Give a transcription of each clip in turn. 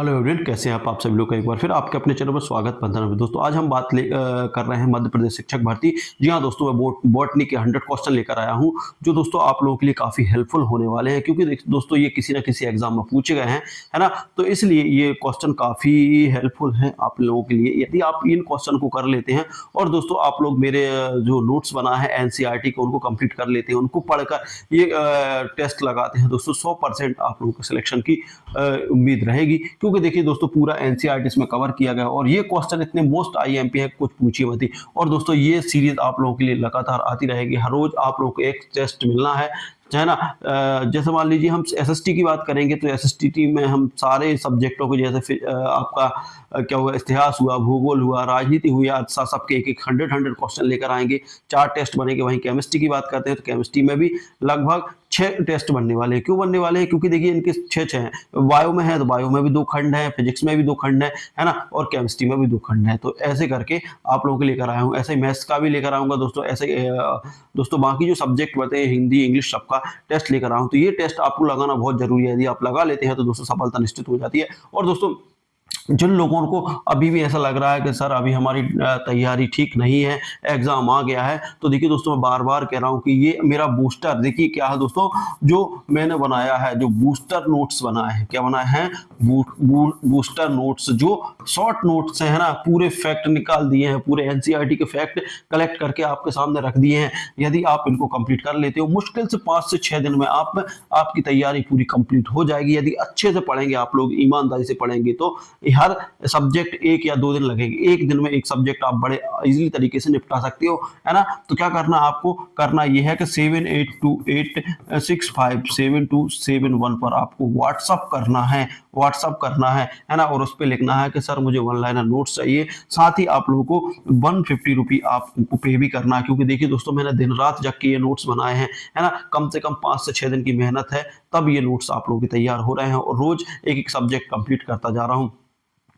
Hello everyone, कैसे हैं आप सभी लोग का एक बार फिर आपके अपने चैनल पर स्वागत बंधन में। दोस्तों आज हम बात कर रहे हैं मध्य प्रदेश शिक्षक भर्ती। जी हाँ दोस्तों, मैं बॉटनी के 100 क्वेश्चन लेकर आया हूँ जो दोस्तों आप लोगों के लिए काफ़ी हेल्पफुल होने वाले हैं, क्योंकि दोस्तों ये किसी ना किसी एग्जाम में पूछे गए हैं, है ना। तो इसलिए ये क्वेश्चन काफ़ी हेल्पफुल हैं आप लोगों के लिए यदि आप इन क्वेश्चन को कर लेते हैं। और दोस्तों आप लोग मेरे जो नोट्स बना है एनसीईआरटी को उनको कंप्लीट कर लेते हैं, उनको पढ़कर ये टेस्ट लगाते हैं दोस्तों, 100% आप लोगों को सिलेक्शन की उम्मीद रहेगी। क्योंकि देखिए दोस्तों पूरा एनसीईआरटी इसमें कवर किया गया और ये क्वेश्चन इतने मोस्ट आईएमपी है, कुछ पूछिए मत ही। और दोस्तों ये सीरीज आप लोगों के लिए लगातार आती रहेगी, हर रोज आप लोगों को एक टेस्ट मिलना है ना। जैसे मान लीजिए हम एसएसटी की बात करेंगे तो एसएसटी में हम सारे सब्जेक्टों को, जैसे आपका क्या हुआ, इतिहास हुआ, भूगोल हुआ, राजनीति हुई, सबके एक एक 100 क्वेश्चन लेकर आएंगे। 4 टेस्ट बनेंगे। वहीं केमिस्ट्री की बात करते हैं तो केमिस्ट्री में भी लगभग 6 टेस्ट बनने वाले हैं। क्यों बनने वाले हैं? क्योंकि देखिए इनके 6 हैं। बायो में है तो बायो में भी 2 खंड हैं, फिजिक्स में भी 2 खंड है ना, और केमिस्ट्री में भी 2 खंड है। तो ऐसे करके आप लोगों को लेकर आया हूँ। ऐसे ही मैथ्स का भी लेकर आऊंगा दोस्तों। ऐसे दोस्तों बाकी जो सब्जेक्ट बताए, हिंदी इंग्लिश, सबका टेस्ट लेकर आऊँ। तो ये टेस्ट आपको लगाना बहुत जरूरी है। यदि आप लगा लेते हैं तो दोस्तों सफलता निश्चित हो जाती है। और दोस्तों जिन लोगों को अभी भी ऐसा लग रहा है कि सर अभी हमारी तैयारी ठीक नहीं है, एग्जाम आ गया है, तो देखिए दोस्तों मैं बार बार कह रहा हूं कि ये मेरा बूस्टर, देखिए क्या है दोस्तों, जो मैंने बनाया है, जो बूस्टर नोट्स बनाए हैं, क्या बनाए हैं, बूस्टर नोट्स, जो शॉर्ट नोट्स हैं, ना, पूरे फैक्ट निकाल दिए हैं, पूरे एनसीईआरटी के फैक्ट कलेक्ट करके आपके सामने रख दिए हैं। यदि आप इनको कंप्लीट कर लेते हो, मुश्किल से 5 से 6 दिन में आपकी तैयारी पूरी कंप्लीट हो जाएगी। यदि अच्छे से पढ़ेंगे आप लोग, ईमानदारी से पढ़ेंगे, तो हर सब्जेक्ट 1 या 2 दिन लगेंगे। एक दिन में एक सब्जेक्ट आप बड़े इजीली तरीके से निपटा सकते हो, है ना। तो क्या करना आपको करना यह है कि 7828657271 पर आपको व्हाट्सअप करना है ना। और उस पर लिखना है कि सर मुझे 1 लाइनर नोट्स चाहिए। साथ ही आप लोगों को 150 रुपये आपको पे भी करना है, क्योंकि देखिए दोस्तों मैंने दिन रात जग के ये नोट्स बनाए हैं, है ना। कम से कम 5 से 6 दिन की मेहनत है, तब ये नोट्स आप लोगों के तैयार हो रहे हैं। और रोज एक एक सब्जेक्ट कंप्लीट करता जा रहा हूँ,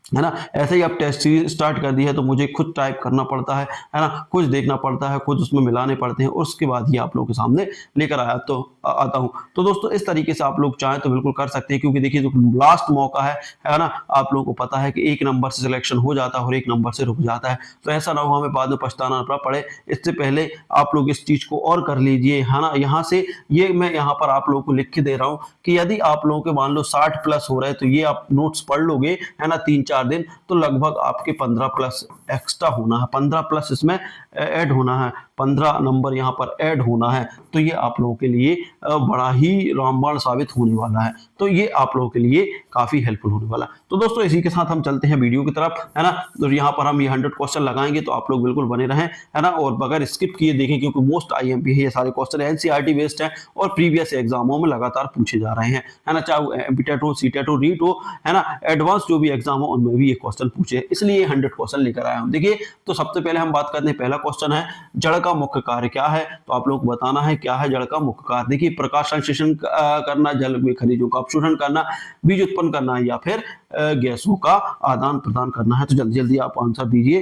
है ना। ऐसे ही आप टेस्ट सीरीज स्टार्ट कर दी है तो मुझे खुद टाइप करना पड़ता है ना, कुछ देखना पड़ता है, कुछ उसमें मिलाने पड़ते हैं, और उसके बाद ही आप लोगों के सामने लेकर आता हूं। तो दोस्तों इस तरीके से आप लोग चाहें तो बिल्कुल कर सकते हैं, क्योंकि देखिए जो लास्ट मौका है ना। आप लोगों को पता है कि 1 नंबर से सिलेक्शन हो जाता है और 1 नंबर से रुक जाता है। तो ऐसा ना हो हमें बाद में पछताना ना पड़े, इससे पहले आप लोग इस चीज को और कर लीजिए, है ना। यहाँ से ये मैं यहाँ पर आप लोगों को लिख के दे रहा हूँ कि यदि आप लोगों के मान लो 60 प्लस हो रहे हैं, तो ये आप नोट्स पढ़ लोगे, है ना, 3-4 दिन, तो लगभग आपके 15 प्लस एक्स्ट्रा होना है, 15 प्लस इसमें ऐड होना है, 15 नंबर यहाँ पर ऐड होना है। तो ये आप लोगों के लिए बड़ा ही रामबाण साबित होने वाला है। तो ये आप लोगों के लिए काफी हेल्पफुल होने वाला है। तो दोस्तों इसी के साथ हम चलते हैं वीडियो की तरफ, है ना। तो यहाँ पर हम ये 100 क्वेश्चन लगाएंगे, तो आप लोग बिल्कुल बने रहें, है ना, और बगैर स्किप किए देखें, क्योंकि मोस्ट आईएमपी है, ये सारे क्वेश्चन एनसीईआरटी बेस्ड है और प्रीवियस एग्जामों में लगातार पूछे जा रहे हैं, है ना। चाहे एमपीटेट हो, सीटेट हो, रीट हो, है ना, एडवांस जो भी एग्जाम हो उनमें भी ये क्वेश्चन पूछे, इसलिए 100 क्वेश्चन लेकर आया हूं। देखिए तो सबसे पहले हम बात करते हैं, पहला क्वेश्चन है जड़ का मुख्य कार्य क्या है। तो आप लोग को बताना है क्या है जड़ का मुख्य कार्य। देखिए प्रकाश संश्लेषण करना, जल में खनिजों का अवशोषण करना, बीज उत्पन्न करना, या फिर गैसों का आदान प्रदान करना है। तो जल्दी जल्दी आप आंसर दीजिए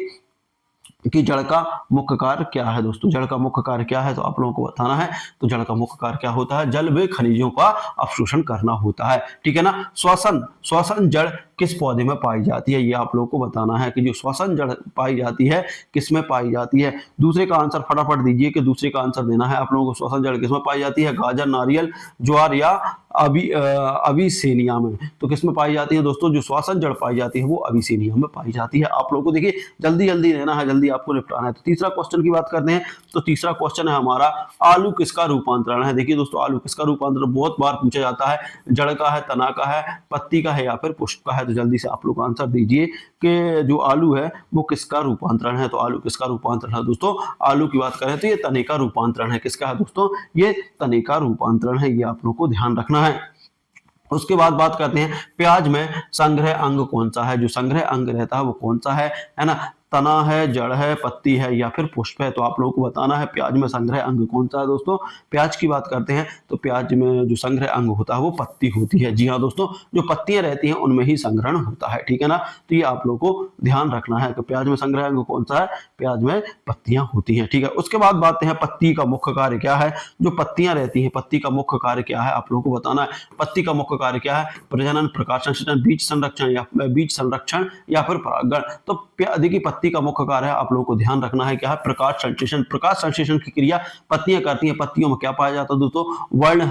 कि जड़ का मुख्य कार्य क्या है। दोस्तों जड़ का मुख्य कार्य क्या है, तो आप लोगों को बताना है। तो जड़ का मुख्य कार्य क्या होता है? जल व खनिजों का अवशोषण करना होता है, ठीक है ना। श्वसन जड़ किस पौधे में पाई जाती है, ये आप लोगों को बताना है कि जो श्वसन जड़ पाई जाती है किस में पाई जाती है। दूसरे का आंसर फटाफट दीजिए कि दूसरे का आंसर देना है आप लोगों को। श्वसन जड़ किस में पाई जाती है? गाजर, नारियल, ज्वार या अविसेनिया में। तो किस में पाई जाती है दोस्तों? जो श्वसन जड़ पाई जाती है वो अविसेनिया में पाई जाती है। आप लोगों को देखिए जल्दी जल्दी रहना है, जल्दी आपको निपटाना है। तो तीसरा क्वेश्चन की बात करते हैं। तो तीसरा क्वेश्चन है हमारा, आलू किसका रूपांतरण है। देखिए दोस्तों आलू किसका रूपांतरण बहुत बार पूछा जाता है, जड़ का है, तना का है, पत्ती का है, या फिर पुष्प का है। तो जल्दी से आप लोग आंसर दीजिए कि जो आलू है वो किसका रूपांतरण है। तो आलू किसका रूपांतरण है दोस्तों? आलू की बात करें तो ये तने का रूपांतरण है। किसका है दोस्तों? ये तने का रूपांतरण है, ये आप लोग को ध्यान रखना है। उसके बाद बात करते हैं प्याज में संग्रह अंग कौन सा है। जो संग्रह अंग रहता है वो कौन सा है ना। तना है, जड़ है, पत्ती है या फिर पुष्प है। तो आप लोगों को बताना है प्याज में संग्रह अंग कौन सा है दोस्तों। प्याज की बात करते हैं तो प्याज में जो संग्रह अंग होता है वो पत्ती होती है। जी हाँ दोस्तों, जो पत्तियां रहती हैं उनमें ही संग्रहण होता है, ठीक है ना। तो ये आप लोगों को ध्यान रखना है कि प्याज में संग्रह अंग कौन सा है, प्याज में पत्तियां होती हैं, ठीक है। उसके बाद बात है पत्ती का मुख्य कार्य क्या है। जो पत्तियां रहती हैं, पत्ती का मुख्य कार्य क्या है आप लोगों को बताना है। पत्ती का मुख्य कार्य क्या है, प्रजनन, प्रकाश संश्लेषण, बीज संरक्षण या फिर परागण। तो देखिए पत्ती का मुख्य कार्य है, आप लोगों को ध्यान रखना है क्या है, प्रकाश संश्लेषण। प्रकाश संश्लेषण की क्रिया पत्तियां करती हैं। पत्तियों में क्या पाया जाता है दोस्तों, वर्ण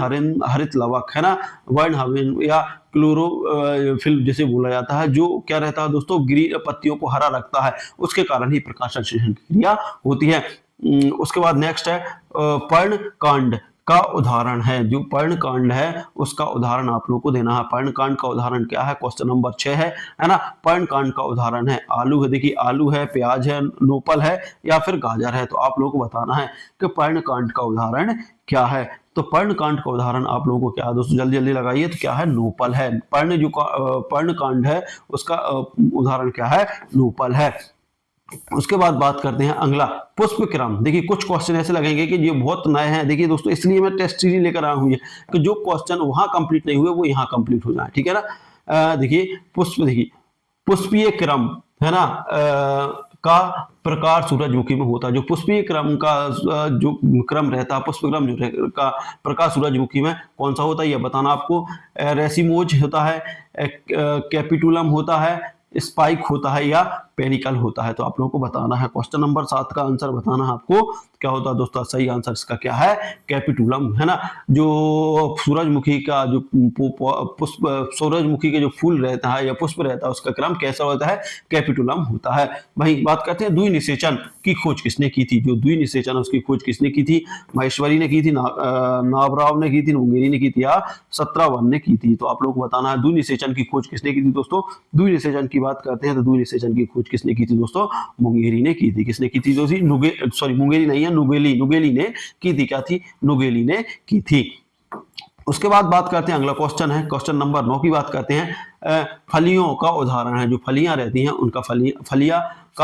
हरित लवक, है ना, वर्ण हरित या क्लोरोफिल जिसे बोला जाता है, जो क्या रहता है दोस्तों, ग्रीन पत्तियों को हरा रखता है, उसके कारण ही प्रकाश संश्लेषण की क्रिया होती है। उसके बाद नेक्स्ट है पर्णकांड का उदाहरण है। जो पर्णकांड है उसका उदाहरण आप लोगों को देना है। पर्णकांड का उदाहरण क्या है, क्वेश्चन नंबर 6 है ना। पर्णकांड का उदाहरण है आलू है, देखिए आलू है, प्याज है, नोपल है या फिर गाजर है। तो आप लोगों को बताना है कि पर्णकांड का उदाहरण क्या है। तो पर्णकांड का उदाहरण आप लोगों को क्या है दोस्तों, जल्दी जल्दी लगाइए। तो क्या है, नोपल है। पर्णकांड है उसका उदाहरण क्या है, नोपल है। उसके बाद बात करते हैं अगला पुष्प क्रम। देखिए कुछ क्वेश्चन ऐसे लगेंगे कि ये बहुत नए हैं, देखिए दोस्तों, इसलिए मैं टेस्ट सीरीज लेकर आया हूं कि जो क्वेश्चन वहां कंप्लीट नहीं हुए वो यहाँ कंप्लीट हो जाए, ठीक है ना। देखिए पुष्पीय क्रम है ना, का प्रकार सूरजमुखी में होता है। जो पुष्पीय क्रम का जो क्रम रहता है, पुष्प क्रम जो का प्रकार सूरजमुखी में कौन सा होता है, यह बताना आपको। रेसिमोज होता है, कैपिटुलम होता है, स्पाइक होता है या पेनिकल होता है। तो आप लोगों को बताना है। क्वेश्चन नंबर 7 का आंसर बताना है आपको क्या होता है दोस्तों। सही आंसर इसका क्या है, कैपिटुलम, है ना। जो सूरजमुखी का जो पुष्प, सूरजमुखी के जो फूल रहता है या पुष्प रहता है उसका क्रम कैसा होता है, कैपिटुलम होता है। वही बात करते हैं द्विनिषेचन की खोज किसने की थी। जो द्विनिषेचन उसकी खोज किसने की थी, महेश्वरी ने की थी, नाभराव ने की थी, मुंगेरी ने की थी या सत्रावन ने की थी। तो आप लोग को बताना है द्विनिषेचन की खोज किसने की थी दोस्तों। द्विनिषेचन की बात करते हैं तो द्विनिषेचन की खोज किसने की थी दोस्तों, मुंगेरी ने की थी। किसने की थी दोस्तों, सॉरी मुंगेरी नहीं है, नुगेली ने की थी। क्या थी, नुगेली ने की थी। उसके बाद बात करते हैं अगला क्वेश्चन है, क्वेश्चन नंबर 9 की बात करते हैं। फलियों का उदाहरण है। जो फलियां रहती हैं उनका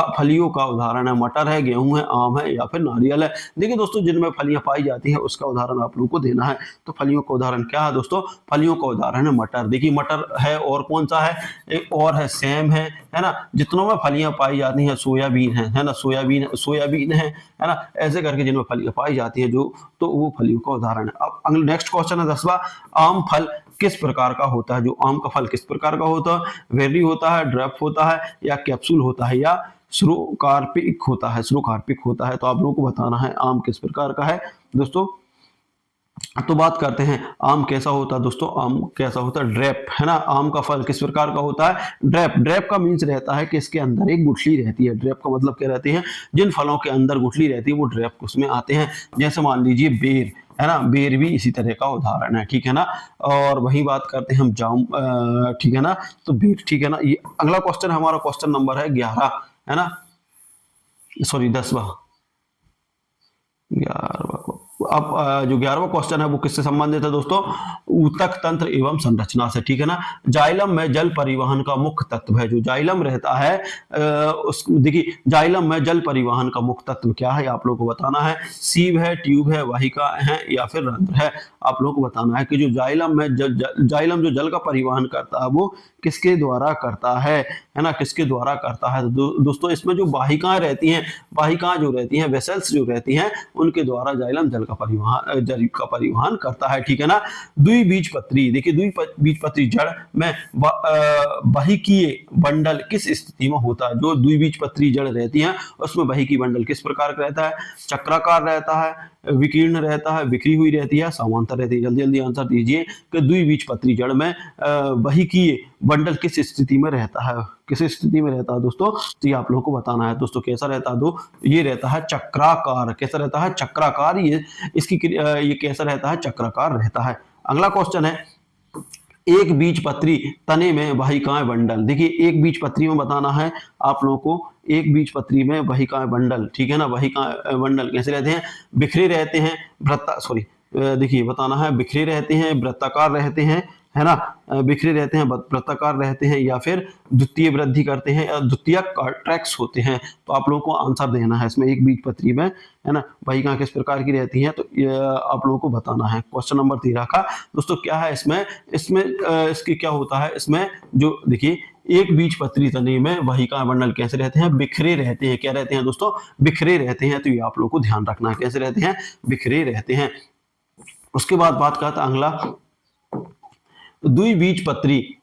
फलियों का उदाहरण है। मटर है, गेहूं है, आम है या फिर नारियल है। देखिए दोस्तों, जिनमें फलियां पाई जाती हैं उसका उदाहरण आप लोगों को देना है। तो फलियों का उदाहरण क्या है दोस्तों, फलियों का उदाहरण है मटर। देखिए मटर है और कौन सा है, एक और है, सेम है ना। जितनों में फलियां पाई जाती हैं, सोयाबीन है ना, सोयाबीन है ना। ऐसे करके जिनमें फलियां पाई जाती हैं जो, तो वो फलियों का उदाहरण है। अब अगला नेक्स्ट क्वेश्चन है 10वां, आम फल किस प्रकार का होता है। जो आम का फल किस प्रकार का होता है, वेरी होता है, ड्रैप होता है या कैप्सूल होता है या श्रोकार्पिक होता है। तो आप लोगों को बताना है आम किस प्रकार का है दोस्तों। तो बात करते हैं आम कैसा होता है दोस्तों। आम कैसा होता है, ड्रैप, है ना। आम का फल किस प्रकार का होता है, ड्रैप का मीन्स रहता है कि इसके अंदर एक गुठली रहती है। ड्रैप का मतलब क्या रहती है, जिन फलों के अंदर गुठली रहती है वो ड्रैप उसमें आते हैं। जैसे मान लीजिए बेर, है ना, बेर भी इसी तरह का उदाहरण है, ठीक है ना। और वही बात करते हैं हम जाम, ठीक है ना। तो बेर, ठीक है ना। ये अगला क्वेश्चन हमारा क्वेश्चन नंबर है 11, है ना, सॉरी 10वां, 11वां। अब जो 11वां क्वेश्चन है वो किससे संबंधित है दोस्तों, ऊतक तंत्र एवं संरचना से, ठीक है ना। जाइलम में जल परिवहन का मुख्य तत्व है। जो जाइलम रहता है उस देखिए जाइलम में जल परिवहन का मुख्य तत्व क्या है, आप लोगों को बताना है। सीव है, ट्यूब है, वाहिका है या फिर रंध्र है। आप लोगों को बताना है कि जो जाइलम में जाइलम जो जल का परिवहन करता है वो किसके द्वारा करता है ना, किसके द्वारा करता है। दोस्तों इसमें जो वाहिकाएं रहती हैं, वाहिकाएं जो रहती हैं, वेसल्स जो रहती हैं, उनके द्वारा जाइलम जल का परिवहन करता है, ठीक है ना। द्विबीजपत्री, देखिए द्विबीजपत्री जड़ में बहिकीय बंडल किस स्थिति में होता है। जो द्विबीजपत्री जड़ रहती हैं उसमें बहिकीय बंडल किस प्रकार का रहता है, चक्राकार रहता है, विकीर्ण रहता है, बिखरी हुई रहती है, समांतर रहती है। जल्दी जल्दी आंसर दीजिए कि द्विबीजपत्री जड़ में बहिकीय बंडल किस स्थिति में रहता है, किस स्थिति में रहता है दोस्तों। तो ये आप लोगों को बताना है दोस्तों कैसा रहता है। ये रहता है चक्राकार। कैसा रहता है, चक्राकार। ये कैसा रहता है, चक्राकार रहता है। अगला क्वेश्चन है एक बीजपत्री तने में वाहिकाएं बंडल। देखिए एक बीजपत्री में बताना है आप लोगों को, एक बीजपत्री में वाहिकाएं बंडल, ठीक है ना। वाहिकाएं बंडल कैसे रहते हैं, बिखरे रहते हैं, देखिए बताना है बिखरे रहते हैं, वृत्ताकार रहते हैं, है ना, बिखरे रहते हैं, वृत्ताकार रहते हैं, या फिर द्वितीय वृद्धि करते हैं, या द्वितीयक ट्रैक्स होते हैं। तो आप लोगों को आंसर देना है इसमें एक बीजपत्री में, है ना, वाहिका किस प्रकार की रहती हैं, तो ये आप लोगों को बताना है। क्वेश्चन नंबर 13 का दोस्तों क्या है इसमें, इसकी क्या होता है, इसमें जो देखिए एक बीजपत्री तने में वाहिका मंडल कैसे रहते हैं, बिखरे रहते हैं। क्या रहते हैं दोस्तों, बिखरे रहते हैं। तो ये आप लोगों को ध्यान रखना है, कैसे रहते हैं, बिखरे रहते हैं। उसके बाद बात करता अगला, द्विबीजपत्री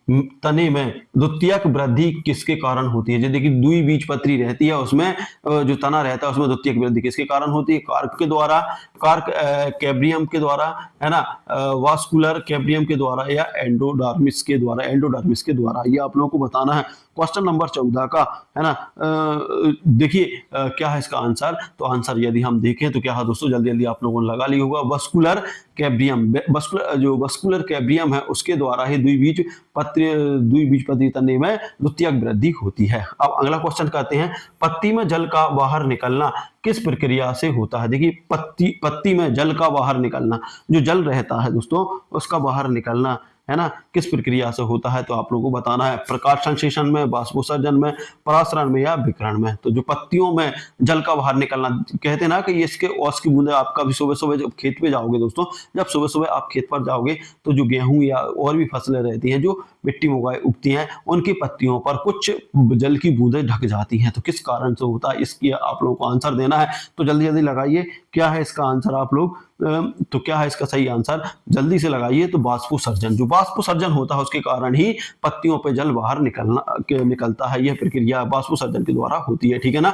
तने में द्वितीयक वृद्धि किसके कारण होती है। देखिए द्विबीजपत्री रहती है, उसमें जो तना रहता है उसमें द्वितीयक वृद्धि किसके कारण होती है, कार्क के द्वारा, कार्क कैब्रियम के द्वारा, है ना, वास्कुलर कैब्रियम के द्वारा, या एंडोडर्मिस के द्वारा, एंडोडर्मिस के द्वारा। ये आप लोगों को बताना है। क्वेश्चन नंबर 14 का, है ना, देखिए क्या है इसका आंसर, तो आंसर यदि हम देखें तो क्या है दोस्तों, जल्दी जल्दी आप लोगों ने लगा लिया होगा, वस्कुलर कैब्रियम, जो वस्कुलर कैब्रियम है उसके द्वारा ही द्विबीजपत्री तने में द्वितीयक वृद्धि होती है। अब अगला क्वेश्चन कहते हैं, पत्ती में जल का बाहर निकलना किस प्रक्रिया से होता है। देखिए पत्ती में जल का बाहर निकलना, जो जल रहता है दोस्तों उसका बाहर निकलना, है ना, किस प्रक्रिया से होता है, तो आप लोगों को बताना है। प्रकाश संश्लेषण में, बाष्पोत्सर्जन में, परासरण में, या विकिरण में। तो जो पत्तियों में जल का बाहर निकलना, कहते हैं ना कि ये इसके ओस की बूंदे, आपका भी सुबह सुबह जब खेत पे जाओगे दोस्तों, जब सुबह सुबह आप खेत पर जाओगे तो जो गेहूं या और भी फसलें रहती हैं जो मिट्टी में उगती हैं, उनकी पत्तियों पर कुछ जल की बूंदें ढक जाती हैं। तो किस कारण से होता है, इसकी आप लोगों को आंसर देना है। तो जल्दी जल्दी लगाइए, क्या है इसका आंसर आप लोग, तो क्या है इसका सही आंसर, जल्दी से लगाइए। तो बाष्पोत्सर्जन, जो बाष्पोत्सर्जन होता है उसके कारण ही पत्तियों पे जल बाहर निकलता है। यह प्रक्रिया बाष्पोत्सर्जन के द्वारा होती है, ठीक है ना।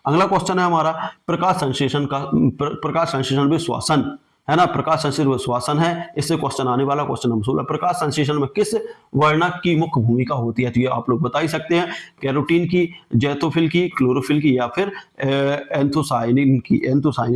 अगला क्वेश्चन है हमारा, प्रकाश संश्लेषण में श्वसन, है ना, प्रकाश संश्लेषण में श्वसन है। इससे क्वेश्चन आने वाला क्वेश्चन नंबर 16, प्रकाश संश्लेषण में किस वर्णक की मुख्य भूमिका होती है। तो ये आप लोग बता ही सकते हैं, कैरोटीन की, जैतोफिल की, क्लोरोफिल की, या फिर एंथोसाइनिन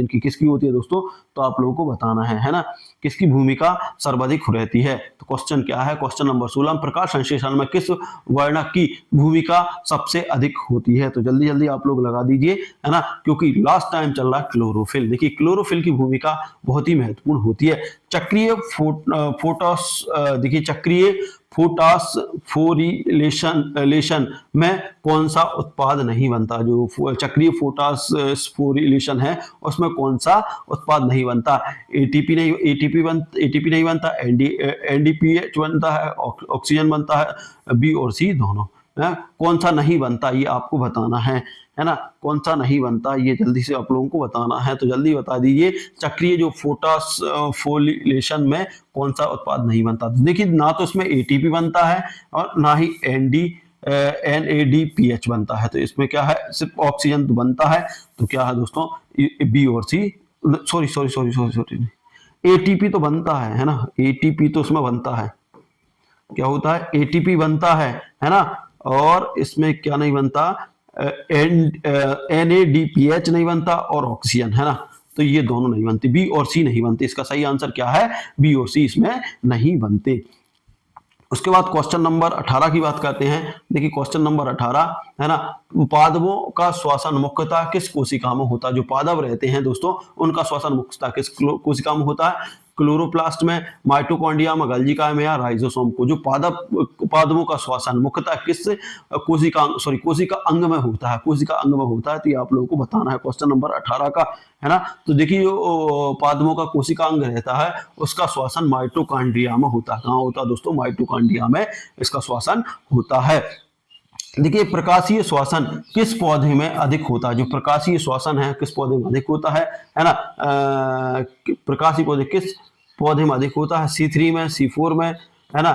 की किसकी होती है दोस्तों, तो आप लोगों को बताना है ना, किसकी भूमिका सर्वाधिक रहती है। तो क्वेश्चन क्या है, क्वेश्चन नंबर 16, प्रकाश संश्लेषण में किस वर्णक की भूमिका सबसे अधिक होती है। तो जल्दी जल्दी आप लोग लगा दीजिए, है ना, क्योंकि लास्ट टाइम चल रहा क्लोरोफिल। देखिए क्लोरोफिल की भूमिका बहुत ही महत्वपूर्ण होती है। चक्रीय फोटासफोरिलेशन में कौन सा उत्पाद नहीं बनता। जो चक्रीय फोटासफोरिलेशन है उसमें कौन सा उत्पाद नहीं बनता, एटीपी नहीं बनता, एनडीपीएच बनता है, ऑक्सीजन बनता है, बी और सी दोनों। कौन सा नहीं बनता ये आपको बताना है ना, कौन सा नहीं बनता ये जल्दी से आप लोगों को बताना है। तो जल्दी बता दीजिए, चक्रीय जो फोटासफोरिलेशन में कौन सा उत्पाद नहीं बनता। तो देखिए ना तो इसमें एटीपी बनता है और ना ही NADPH बनता है। तो इसमें क्या है, सिर्फ ऑक्सीजन तो बनता है। तो क्या है दोस्तों, बी और सी, सॉरी एटीपी तो बनता है ना, एटीपी तो उसमें बनता है, क्या होता है, एटीपी बनता है ना, और इसमें क्या नहीं बनता, NADPH नहीं बनता और ऑक्सीजन, है ना। तो ये दोनों नहीं बनते, बी और सी नहीं बनते। इसका सही आंसर क्या है, बी और सी इसमें नहीं बनते। उसके बाद क्वेश्चन नंबर 18 की बात करते हैं। देखिए क्वेश्चन नंबर 18 है ना, पादपों का श्वसन मुख्यतः किस कोशिका में होता है। जो पादप रहते हैं दोस्तों उनका श्वसन मुख्यतः किस कोशिका में होता है, क्लोरोप्लास्ट में, माइटोकॉन्ड्रिया में, गल्जिका में, या राइजोसोम को। जो पादपों का श्वसन मुख्यतः किस कोशिका अंग में होता है, कोशिका अंग में होता है। तो ये आप लोगों को बताना है क्वेश्चन नंबर 18 का, है ना। तो देखिए जो पादपों का कोशिका अंग रहता है उसका श्वसन माइटोकॉन्ड्रिया में होता है। कहाँ होता है दोस्तों, माइटोकॉन्ड्रिया में इसका श्वसन होता है। देखिए प्रकाशीय श्वसन किस पौधे में अधिक होता है। जो प्रकाशीय श्वसन है किस पौधे में अधिक होता है ना, प्रकाशीय पौधे किस पौधे में अधिक होता है, C3 में, C4 में, है ना,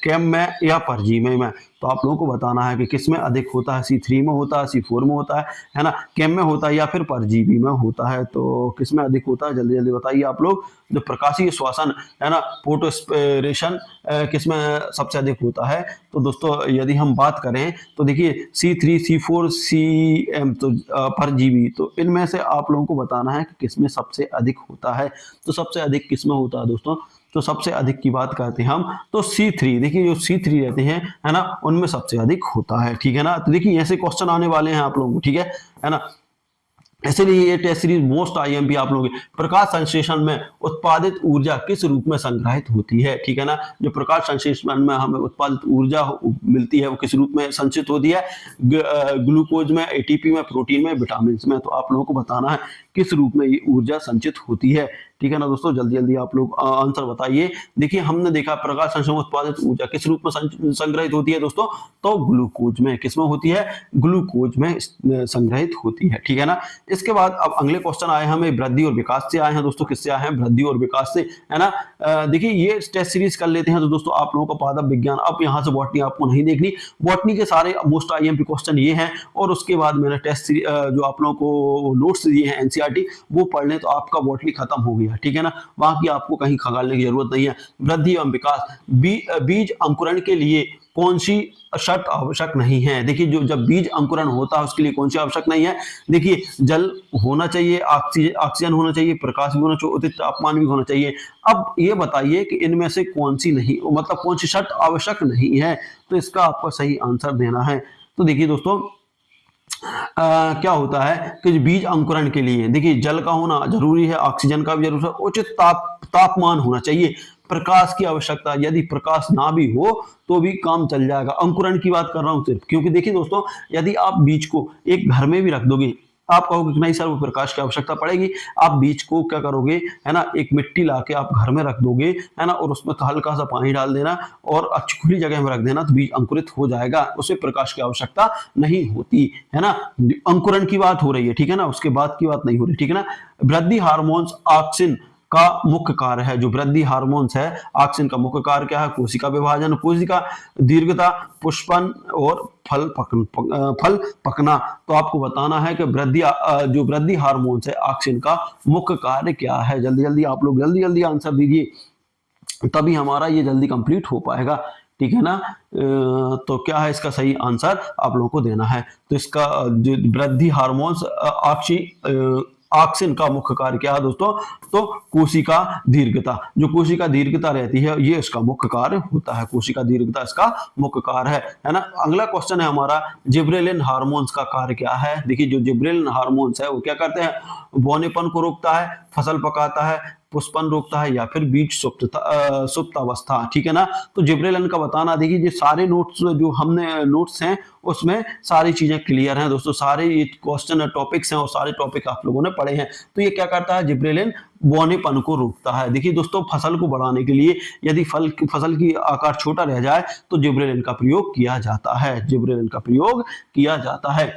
कैम में, या परजीवी में। तो आप लोगों को बताना है कि किस में अधिक होता है, C3 में होता है, C4 में होता है ना, कैम में होता है, या फिर परजीवी में होता है। तो किस में अधिक होता है, जल्दी जल्दी बताइए आप लोग। जो प्रकाशीय श्वसन है ना, फोटोस्पिरेशन किस में सबसे अधिक होता है। तो दोस्तों यदि हम बात करें तो देखिए C3, C4, CM, तो परजीवी, तो इनमें से आप लोगों को बताना है कि किस में सबसे अधिक होता है। तो सबसे अधिक किस में होता है दोस्तों, तो सबसे अधिक की बात करते हैं हम तो C3। देखिए जो C3 रहते हैं, है ना, उनमें सबसे अधिक होता है, ठीक है ना। तो देखिए ऐसे क्वेश्चन आने वाले हैं आप लोगों को, ठीक है ना। इसलिए ये टेस्ट सीरीज मोस्ट आईएमपी आप लोग प्रकाश संश्लेषण में उत्पादित ऊर्जा किस रूप में संग्रहित होती है, ठीक है ना। जो प्रकाश संश्लेषण में हमें उत्पादित ऊर्जा मिलती है वो किस रूप में संचित होती है, ग्लूकोज में, एटीपी में, प्रोटीन में, विटामिन में। तो आप लोगों को बताना है किस रूप में ये ऊर्जा संचित होती है, ठीक है ना दोस्तों। जल्दी जल्दी आप लोग आंसर बताइए। देखिए हमने देखा प्रकाश संश्लेषण में उत्पादित ऊर्जा किस रूप में संग्रहित होती है दोस्तों, तो ग्लूकोज में। किसमें होती है, ग्लूकोज में संग्रहित होती है, ठीक है ना। इसके बाद अब अगले क्वेश्चन आए हमें वृद्धि और विकास से आए हैं दोस्तों। किससे आए हैं, वृद्धि और विकास से, है ना। देखिए ये टेस्ट सीरीज कर लेते हैं तो दोस्तों आप लोगों का पादप विज्ञान, अब यहाँ से बॉटनी आपको नहीं देखनी, बॉटनी के सारे मोस्ट आईएमपी क्वेश्चन ये हैं, और उसके बाद मैंने टेस्ट सीरीज जो आप लोगों को नोट्स दिए हैं एनसीईआरटी वो पढ़ लें तो आपका बॉटनी खत्म हो गया, ठीक है ना। वहां की आपको कहीं खगालने की जरूरत नहीं है। वृद्धि एवं विकास, बीज अंकुरण के लिए कौन सी शर्त आवश्यक नहीं है। देखिए जो जब बीज अंकुरण होता है उसके लिए कौन सी आवश्यक नहीं है, देखिए जल होना चाहिए, ऑक्सीजन होना चाहिए, प्रकाश भी होना चाहिए, उचित तापमान भी होना चाहिए। अब ये बताइए कि इनमें से कौन सी नहीं, मतलब कौन सी शर्त आवश्यक नहीं है, तो इसका आपको सही आंसर देना है। तो देखिए दोस्तों क्या होता है कि बीज अंकुरण के लिए देखिए जल का होना जरूरी है, ऑक्सीजन का भी जरूरी है, उचित तापमान होना चाहिए, प्रकाश की आवश्यकता, यदि प्रकाश ना भी हो तो भी काम चल जाएगा। अंकुरण की बात कर रहा हूं सिर्फ, क्योंकि देखिए दोस्तों यदि आप बीज को एक घर में भी रख दोगे, आप कहोगे कि नहीं सर वो प्रकाश की आवश्यकता पड़ेगी, आप बीज को क्या करोगे, है ना, एक मिट्टी लाके आप घर में रख दोगे, है ना, और उसमें हल्का सा पानी डाल देना और अच्छी खुली जगह में रख देना, तो बीज अंकुरित हो जाएगा, उसे प्रकाश की आवश्यकता नहीं होती, है ना। अंकुरण की बात हो रही है, ठीक है ना, उसके बाद की बात नहीं हो रही, ठीक है ना। वृद्धि हार्मोन्स ऑक्सिन का मुख्य कार्य है, जो वृद्धि हार्मोन्स है ऑक्सिन का मुख्य कार्य क्या है, कोशिका विभाजन, कोशिका दीर्घता, पुष्पन और फल पकना। तो आपको बताना है कि जो वृद्धि हार्मोन्स है ऑक्सिन का मुख्य कार्य क्या है। जल्दी जल्दी आप लोग जल्दी जल्दी आंसर दीजिए, तभी हमारा ये जल्दी कंप्लीट हो पाएगा, ठीक है ना। तो क्या है इसका सही आंसर आप लोगों को देना है। तो इसका जो वृद्धि हार्मोन्स ऑक्सिन का मुख्य कार्य क्या है दोस्तों, तो कोशिका दीर्घता, जो कोशिका दीर्घता रहती है ये इसका मुख्य कार्य होता है, कोशिका दीर्घता इसका मुख्य कार्य है ना। अगला क्वेश्चन है हमारा जिब्रेलिन हार्मोन्स का कार्य क्या है। देखिए जो जिब्रेलिन हार्मोन्स है वो क्या करते हैं, बौनेपन को रोकता है, फसल पकाता है, पुष्पन रोकता है, या फिर बीज सुप्त अवस्था, ठीक है ना। तो जिब्रेलिन का बताना, देखिए ये सारे नोट्स जो हमने नोट्स हैं उसमें सारी चीजें क्लियर हैं दोस्तों, सारे ये क्वेश्चन टॉपिक्स हैं और सारे टॉपिक आप लोगों ने पढ़े हैं। तो ये क्या करता है, जिब्रेलिन बौनेपन को रोकता है। देखिए दोस्तों फसल को बढ़ाने के लिए यदि फसल की आकार छोटा रह जाए तो जिब्रेलिन का प्रयोग किया जाता है, जिब्रेलिन का प्रयोग किया जाता है,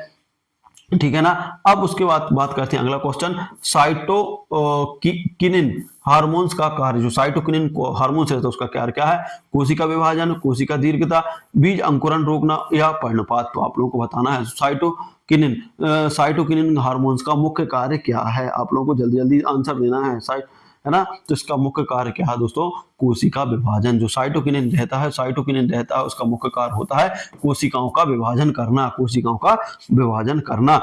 ठीक है ना। अब उसके बाद बात करते हैं अगला क्वेश्चन, साइटोकिनिन हार्मोन्स का कार्य, जो साइटोकिनिन हार्मोन्स रहता है उसका कार्य क्या है, कोशिका विभाजन, कोशिका दीर्घता, बीज अंकुरण रोकना या पर्णपात। तो आप लोगों को बताना है साइटोकिनिन हार्मोन्स का मुख्य कार्य क्या है, आप लोगों को जल्दी जल्दी आंसर देना है ना। तो इसका मुख्य कार्य क्या है दोस्तों, कोशिका विभाजन। जो साइटोकिनिन रहता है उसका मुख्य कार्य होता है कोशिकाओं का विभाजन करना, कोशिकाओं का विभाजन करना।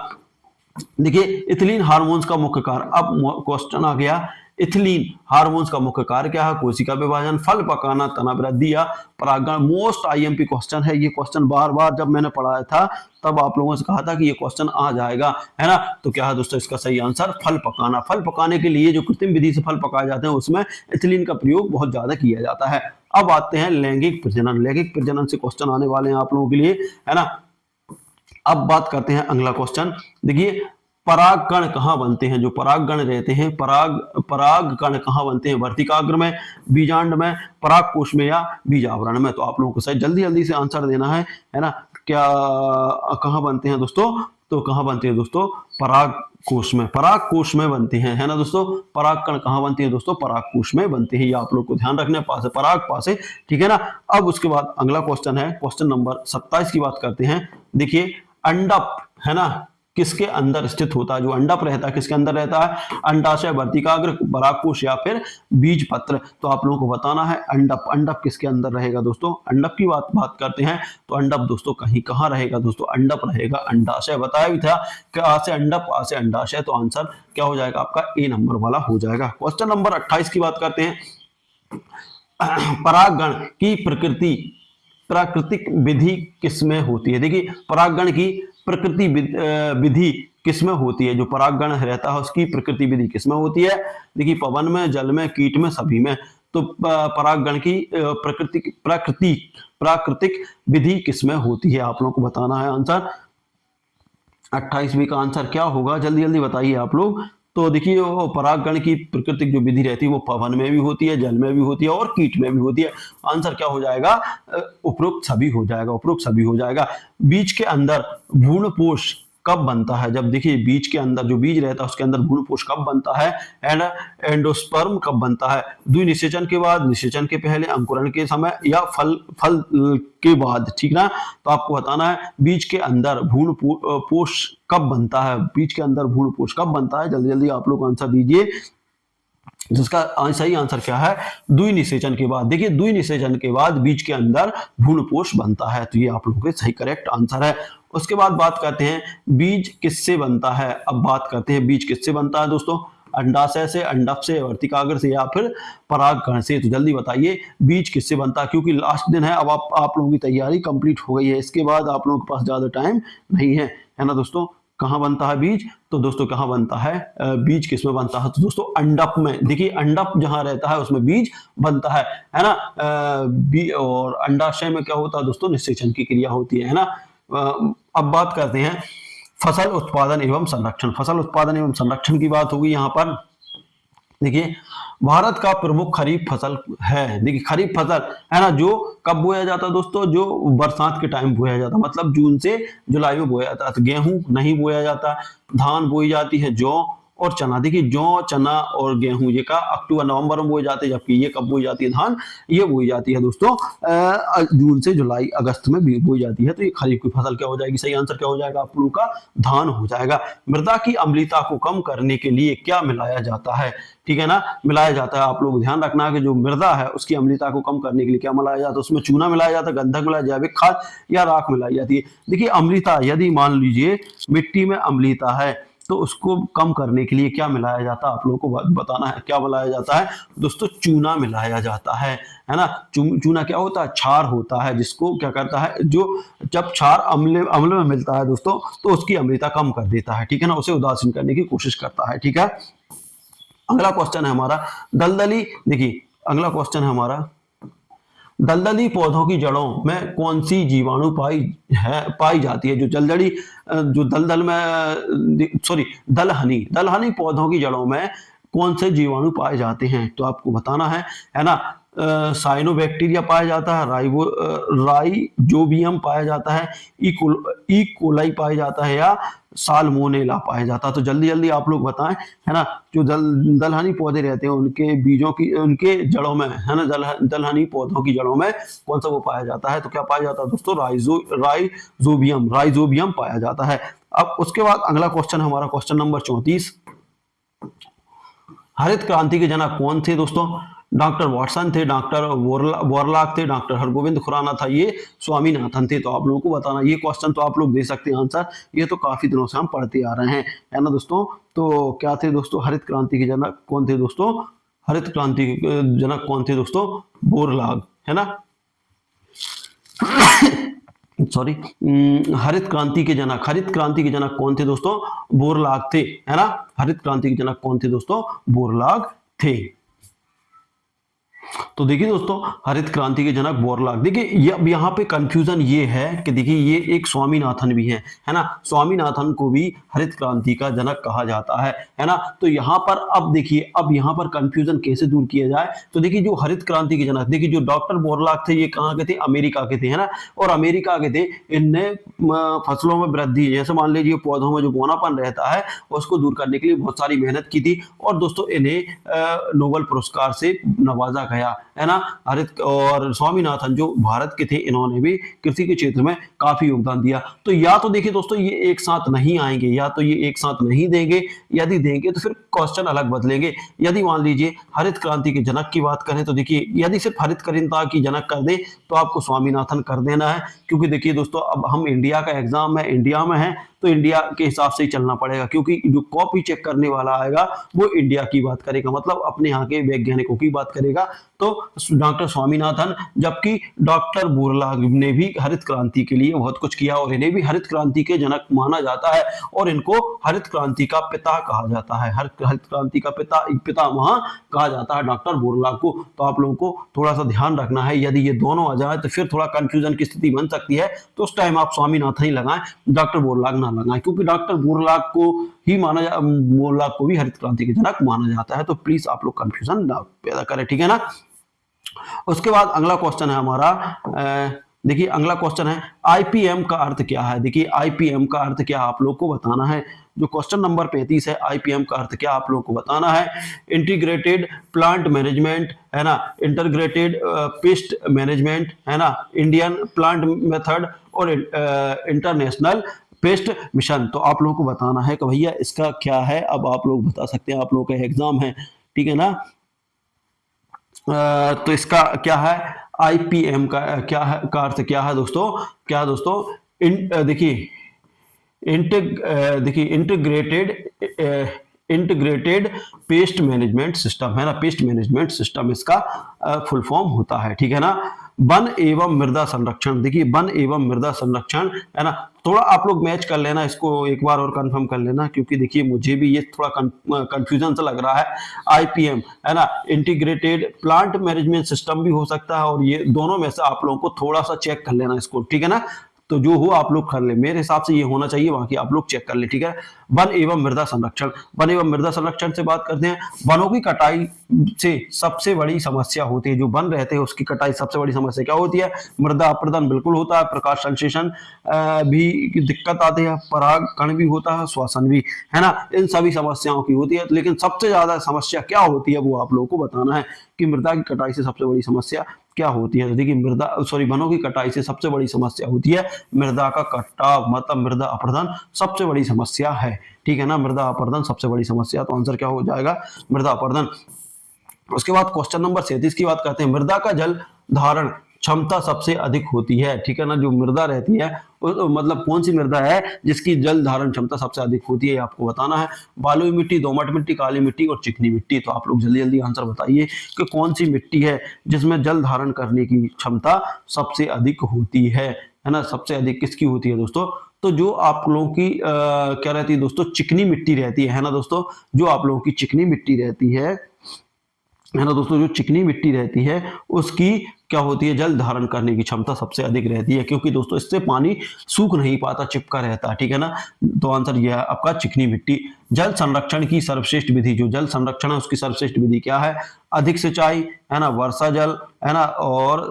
देखिए इथिलीन हार्मोन्स का मुख्य कार्य, अब क्वेश्चन आ गया इथिलीन हार्मोन्स का मुख्य कार्य क्या है, कोशिका विभाजन, फल पकाना, तना वृद्धि या परागण। मोस्ट आईएमपी क्वेश्चन है ये क्वेश्चन, बार बार जब मैंने पढ़ाया था तब आप लोगों से कहा था कि ये क्वेश्चन आ जाएगा, है ना। तो क्या है दोस्तों इसका सही आंसर फल पकाना। फल पकाने के लिए जो कृत्रिम विधि से फल पकाए जाते हैं उसमें इथिलीन का प्रयोग बहुत ज्यादा किया जाता है। अब आते हैं लैंगिक प्रजनन, लैंगिक प्रजनन से क्वेश्चन आने वाले हैं आप लोगों के लिए, है ना। अब बात करते हैं अगला क्वेश्चन, देखिए परागकण कहाँ बनते हैं, जो परागकण रहते हैं परागकण कहाँ बनते हैं, वर्तिकाग्र में, बीजांड में, परागकोश में या बीजावरण में। तो आप लोगों को सही जल्दी जल्दी से आंसर देना है ना। क्या कहाँ बनते हैं दोस्तों, तो कहाँ बनते हैं दोस्तों, परागकोश में, परागकोश में बनते हैं, है ना दोस्तों। परागकण कहाँ बनते हैं दोस्तों, परागकोश में बनते हैं, ये आप लोग को ध्यान रखना है, पास है पराग, पास है, ठीक है ना। अब उसके बाद अगला क्वेश्चन है क्वेश्चन नंबर 27 की बात करते हैं। देखिए अंडप, है ना, किसके अंदर स्थित होता है, जो अंडप रहता है किसके अंदर रहता है, अंडाशय, वर्तिकाग्र, परागकोश या फिर बीज पत्र। तो आप लोगों को बताना है अंडप, अंडप किसके अंदर रहेगा दोस्तों, अंडप की बात करते हैं तो अंडप दोस्तों कहीं कहाँ रहेगा दोस्तों, अंडप रहेगा अंडाशय। बताया भी था कि आ से अंडप, आ से अंडाशय, तो आंसर क्या हो जाएगा आपका ए नंबर वाला हो जाएगा। क्वेश्चन नंबर 28 की बात करते हैं, परागगण की प्रकृति प्राकृतिक विधि किसमें होती है? देखिए परागण की प्रकृति विधि किसमें होती है? जो परागण रहता है उसकी प्रकृति विधि किसमें होती है? देखिए पवन में, जल में, कीट में, सभी में। तो परागण की प्राकृतिक विधि किसमें होती है? आप लोगों को बताना है आंसर। 28वीं का आंसर क्या होगा? जल्दी जल्दी बताइए आप लोग। तो देखिए वो परागण की प्राकृतिक जो विधि रहती है वो पवन में भी होती है, जल में भी होती है और कीट में भी होती है। आंसर क्या हो जाएगा? उपरोक्त सभी हो जाएगा, उपरोक्त सभी हो जाएगा। बीज के अंदर भ्रूणपोष कब बनता है? जब देखिए बीज के अंदर जो बीज रहता है उसके अंदर भ्रूणपोष कब बनता है? एंड एंडोस्पर्म कब बनता है? द्विनिषेचन के बाद, निषेचन के पहले, अंकुरण के समय या फल के बाद, ठीक ना? तो आपको बताना है बीज के अंदर भ्रूणपोष कब बनता है? बीज के अंदर भ्रूणपोष कब बनता है? जल्दी जल्दी आप लोग आंसर दीजिए, जिसका सही आंसर क्या है? द्विनिषेचन के बाद। देखिए द्विनिषेचन के बाद बीज के अंदर भ्रूणपोष बनता है, तो ये आप लोगों के सही करेक्ट आंसर है। उसके बाद बात करते हैं बीज किससे बनता है। अब बात करते हैं बीज किससे बनता है दोस्तों? अंडाशय से, अंडक से, वर्तिकाग्र से या फिर परागकण से। तो जल्दी बताइए बीज किससे बनता है, क्योंकि लास्ट दिन है। अब आप लोगों की तैयारी कंप्लीट हो गई है, इसके बाद आप लोगों के पास ज्यादा टाइम नहीं है ना दोस्तों। कहाँ बनता है बीज? तो दोस्तों कहाँ बनता है बीज? किसमें बनता है? तो दोस्तों अंडक में। देखिए अंडक जहां रहता है उसमें बीज बनता है ना। और अंडाशय में क्या होता है दोस्तों? निषेचन की क्रिया होती है ना। अब बात करते हैं फसल उत्पादन एवं संरक्षण। फसल उत्पादन एवं संरक्षण की बात होगी यहाँ पर। देखिए भारत का प्रमुख खरीफ फसल है। देखिए खरीफ फसल है ना, जो कब बोया जाता है दोस्तों? जो बरसात के टाइम बोया जाता है, मतलब जून से जुलाई में बोया जाता है। तो गेहूं नहीं बोया जाता, धान बोई जाती है, जौ और चना। देखिए जौ, चना और गेहूं ये का अक्टूबर नवंबर में बोए जाते हैं, जबकि ये कब बोई जाती है? धान ये बोई जाती है दोस्तों जून से जुलाई अगस्त में बोई जाती है। तो ये खरीफ की फसल क्या हो जाएगी? सही आंसर क्या हो जाएगा आप लोगों का? धान हो जाएगा। मृदा की अम्लता को कम करने के लिए क्या मिलाया जाता है? ठीक है ना, मिलाया जाता है। आप लोग ध्यान रखना कि जो मृदा है उसकी अम्लता को कम करने के लिए क्या मिलाया जाता है? उसमें चूना मिलाया जाता है, गंधक मिलाया, जैविक खाद या राख मिलाई जाती है। देखिए अम्लता, यदि मान लीजिए मिट्टी में अम्लता है तो उसको कम करने के लिए क्या मिलाया जाता है? आप लोगों को बताना है। क्या मिलाया जाता है दोस्तों? चूना मिलाया जाता है ना। चूना क्या होता है? क्षार होता है, जिसको क्या करता है? जो जब क्षार अम्ल में मिलता है दोस्तों तो उसकी अम्लता कम कर देता है, ठीक है ना, उसे उदासीन करने की कोशिश करता है, ठीक है। अगला क्वेश्चन है हमारा दलदली। देखिए अगला क्वेश्चन है हमारा, दलदली पौधों की जड़ों में कौन सी जीवाणु पाई जाती है? जो जलजड़ी जो दलदल में दलहनी पौधों की जड़ों में कौन से जीवाणु पाए जाते हैं? तो आपको बताना है ना। साइनोबैक्टीरिया पाया जाता है, राइजोबियम पाया जाता है, ई कोलाई पाया जाता है या साल्मोनेला पाया जाता है। तो जल्दी जल्दी आप लोग बताएं, है ना। जो दलहनी पौधे रहते हैं उनके बीजों की, उनके जड़ों में, है ना, दलहनी पौधों की जड़ों में कौन सा वो पाया जाता है? तो क्या पाया जाता है दोस्तों? राइजोबियम पाया जाता है। अब उसके बाद अगला क्वेश्चन हमारा क्वेश्चन नंबर 34। हरित क्रांति के जनक कौन थे दोस्तों? डॉक्टर वाटसन थे, डॉक्टर बोरलॉग थे, डॉक्टर हरगोविंद खुराना था, ये स्वामीनाथन थे। तो आप लोगों को बताना, ये क्वेश्चन तो आप लोग दे सकते हैं आंसर, ये तो काफी दिनों से हम पढ़ते आ रहे हैं, है ना दोस्तों। तो क्या थे दोस्तों? हरित क्रांति के जनक कौन थे दोस्तों? हरित क्रांति के जनक कौन थे दोस्तों? बोरलॉग, है ना। सॉरी, हरित क्रांति के जनक कौन थे दोस्तों? बोरलॉग थे, है ना। हरित क्रांति के जनक कौन थे दोस्तों? बोरलॉग थे। तो देखिए दोस्तों हरित क्रांति के जनक बोरलॉग। देखिए अब यहाँ पे कंफ्यूजन ये है कि देखिए ये एक स्वामीनाथन भी है ना। स्वामीनाथन को भी हरित क्रांति का जनक कहा जाता है ना। तो यहाँ पर अब देखिए, अब यहाँ पर कंफ्यूजन कैसे दूर किया जाए? तो देखिए जो हरित क्रांति के जनक, देखिए जो डॉक्टर बोरलॉग थे ये कहाँ के थे? अमेरिका के थे, है ना। और अमेरिका के थे। इनने फसलों में वृद्धि, जैसे मान लीजिए पौधों में जो बौनापन रहता है उसको दूर करने के लिए बहुत सारी मेहनत की थी। और दोस्तों इन्हें नोबेल पुरस्कार से नवाजा गया, है ना। हरित और स्वामीनाथन जो भारत के थे, इन्होंने भी कृषि के क्षेत्र में काफी योगदान दिया। तो या तो देखिए दोस्तों ये एक साथ नहीं आएंगे, या तो ये एक साथ नहीं देंगे, यदि देंगे तो फिर क्वेश्चन अलग बदलेंगे। यदि मान लीजिए हरित क्रांति के जनक की बात करें तो देखिए यदि सिर्फ हरित क्रांति की जनक कर दे तो आपको स्वामीनाथन कर देना है, क्योंकि देखिए दोस्तों अब हम इंडिया का एग्जाम है, इंडिया में है तो इंडिया के हिसाब से ही चलना पड़ेगा, क्योंकि जो कॉपी चेक करने वाला आएगा वो इंडिया की बात करेगा, मतलब अपने यहाँ के वैज्ञानिकों की बात करेगा। तो डॉक्टर स्वामीनाथन, जबकि डॉक्टर बोरलाग ने भी हरित क्रांति के लिए बहुत कुछ किया और इन्हें भी हरित क्रांति के जनक माना जाता है और इनको हरित क्रांति का पिता कहा जाता है, हरित क्रांति का पितामह कहा जाता है डॉक्टर बोरलाग को। तो आप लोगों को थोड़ा सा ध्यान रखना है, यदि ये दोनों आ जाए तो फिर थोड़ा कंफ्यूजन की स्थिति बन सकती है, तो उस टाइम आप स्वामीनाथन ही लगाएं, डॉक्टर बोरलाग ना लगाएं, क्योंकि डॉक्टर बोरलाग को बोरलाग को भी हरित क्रांति के जनक माना जाता है। तो प्लीज आप लोग कंफ्यूजन ना पैदा करें, ठीक है ना। उसके बाद अगला क्वेश्चन है हमारा, देखिए अगला क्वेश्चन है आईपीएम का अर्थ क्या है। देखिए आईपीएम का अर्थ क्या आप लोग को बताना है। जो क्वेश्चन नंबर 35 है, आईपीएम का अर्थ क्या आप लोग को बताना है। इंटीग्रेटेड प्लांट मैनेजमेंट, है ना, इंटीग्रेटेड पेस्ट मैनेजमेंट, है ना, इंडियन प्लांट मेथड और इंटरनेशनल पेस्ट मिशन। तो आप लोगों को बताना है कि भैया इसका क्या है। अब आप लोग बता सकते हैं, आप लोगों का एग्जाम है, ठीक है ना। तो इसका क्या है, आईपीएम का क्या है, का अर्थ क्या है दोस्तों, क्या है दोस्तों, देखिए इंटीग्रेटेड पेस्ट मैनेजमेंट सिस्टम, है ना, पेस्ट मैनेजमेंट सिस्टम इसका फुल फॉर्म होता है, ठीक है ना। वन एवं मृदा संरक्षण, देखिए वन एवं मृदा संरक्षण, है ना। थोड़ा आप लोग मैच कर लेना, इसको एक बार और कंफर्म कर लेना, क्योंकि देखिए मुझे भी ये थोड़ा कंफ्यूजन सा लग रहा है। आईपीएम, है ना, इंटीग्रेटेड प्लांट मैनेजमेंट सिस्टम भी हो सकता है, और ये दोनों में से आप लोगों को थोड़ा सा चेक कर लेना इसको, ठीक है ना। तो जो हो आप लोग कर ले, मेरे हिसाब से ये होना चाहिए, बाकी आप लोग चेक कर ले, ठीक है। वन एवं मृदा संरक्षण, वन एवं मृदा संरक्षण से बात करते हैं। वनों की कटाई से सबसे बड़ी समस्या होती है, जो वन रहते हैं उसकी कटाई सबसे बड़ी समस्या क्या होती है, मृदा अपरदन बिल्कुल होता है, प्रकाश संश्लेषण भी दिक्कत आती है, परागकण भी होता है, श्वसन भी, है ना, इन सभी समस्याओं की होती है। लेकिन सबसे ज्यादा समस्या क्या होती है वो आप लोगों को बताना है कि मृदा की कटाई से सबसे बड़ी समस्या क्या होती है। तो देखिए वनों की कटाई से सबसे बड़ी समस्या होती है मृदा का कटाव, मतलब मृदा अपरदन सबसे बड़ी समस्या है, ठीक है ना। मृदा अपरदन सबसे बड़ी समस्या, तो आंसर क्या हो जाएगा, मृदा अपरदन। उसके बाद क्वेश्चन नंबर 37 की बात करते हैं। मृदा का जल धारण क्षमता सबसे अधिक होती है, ठीक है ना। जो मृदा रहती है मतलब कौन सी मृदा है जिसकी जल धारण क्षमता सबसे अधिक होती है, आपको बताना है। बलुई मिट्टी, दोमट मिट्टी, काली मिट्टी और चिकनी मिट्टी। तो आप लोग जल्दी जल्दी आंसर बताइए कि कौन सी मिट्टी है जिसमें जल धारण करने की क्षमता सबसे अधिक होती है ना। सबसे अधिक किसकी होती है दोस्तों, तो जो आप लोगों की क्या रहती है दोस्तों, चिकनी मिट्टी रहती है ना दोस्तों। जो आप लोगों की चिकनी मिट्टी रहती है ना दोस्तों, जो चिकनी मिट्टी रहती है उसकी क्या होती है, जल धारण करने की क्षमता सबसे अधिक रहती है, क्योंकि दोस्तों इससे पानी सूख नहीं पाता, चिपका रहता है, ठीक है ना। तो आंसर यह है आपका चिकनी मिट्टी। जल संरक्षण की सर्वश्रेष्ठ विधि, जो जल संरक्षण है उसकी सर्वश्रेष्ठ विधि क्या है, अधिक सिंचाई, है ना, वर्षा जल, है ना, और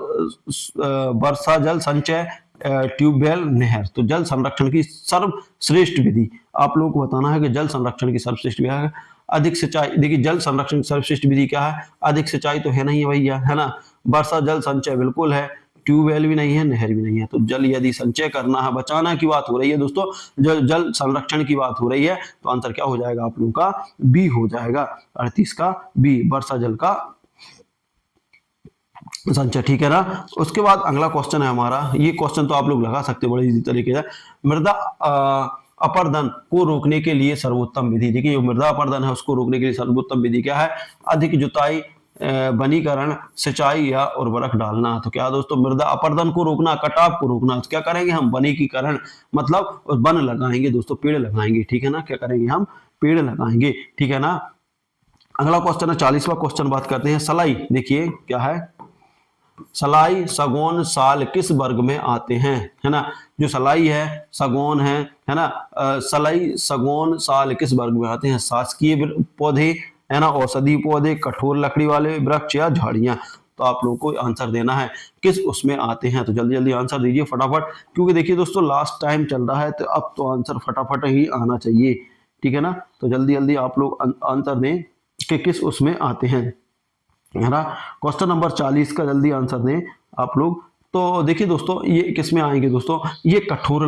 वर्षा जल संचय, ट्यूबवेल, नहर। तो जल संरक्षण की सर्वश्रेष्ठ विधि आप लोगों को बताना है कि जल संरक्षण की सर्वश्रेष्ठ विधि है अधिक सिंचाई। देखिए जल संरक्षण की सर्वश्रेष्ठ विधि क्या है, अधिक सिंचाई तो है नहीं है भैया, है ना। वर्षा जल संचय बिल्कुल है, ट्यूबवेल भी नहीं है, नहर भी नहीं है। तो जल यदि संचय करना है, बचाना की बात हो रही है दोस्तों, जल संरक्षण की बात हो रही है, तो आंसर क्या हो जाएगा आप लोगों का, बी हो जाएगा, 38 का बी, वर्षा जल का संचय, ठीक है ना। उसके बाद अगला क्वेश्चन है हमारा, ये क्वेश्चन तो आप लोग लगा सकते हो बड़े इजी तरीके से। मृदा अपरदन को रोकने के लिए सर्वोत्तम विधि। देखिए जो मृदा अपरदन है उसको रोकने के लिए सर्वोत्तम विधि क्या है, अधिक जुताई, वनीकरण, सिंचाई या उर्वरक डालना। तो क्या दोस्तों, मृदा अपरदन को रोकना, कटाव को रोकना, तो क्या करेंगे हम, वनीकरण, मतलब वन लगाएंगे दोस्तों, पेड़ लगाएंगे, ठीक है ना। क्या करेंगे हम, पेड़ लगाएंगे, ठीक है ना। अगला क्वेश्चन है 40वां क्वेश्चन, बात करते हैं सलाई। देखिए क्या है, सलाई, सगौन, साल किस वर्ग में आते हैं, है ना। जो सलाई है, सगौन है ना, सलाई, सगौन, साल किस वर्ग में आते हैं, शासकीय पौधे, है ना, औषधि पौधे, कठोर लकड़ी वाले वृक्ष या झाड़ियां। तो आप लोगों को आंसर देना है किस उसमें आते हैं। तो जल्दी जल्दी आंसर दीजिए फटाफट, क्योंकि देखिए दोस्तों लास्ट टाइम चल रहा है, तो अब तो आंसर फटाफट ही आना चाहिए, ठीक है ना। तो जल्दी जल्दी आप लोग आंसर दें कि किस उसमें आते हैं, है ना। क्वेश्चन नंबर 40 का जल्दी आंसर दें आप लोग। तो देखिए दोस्तों ये किसमें आएंगे दोस्तों, ये कठोर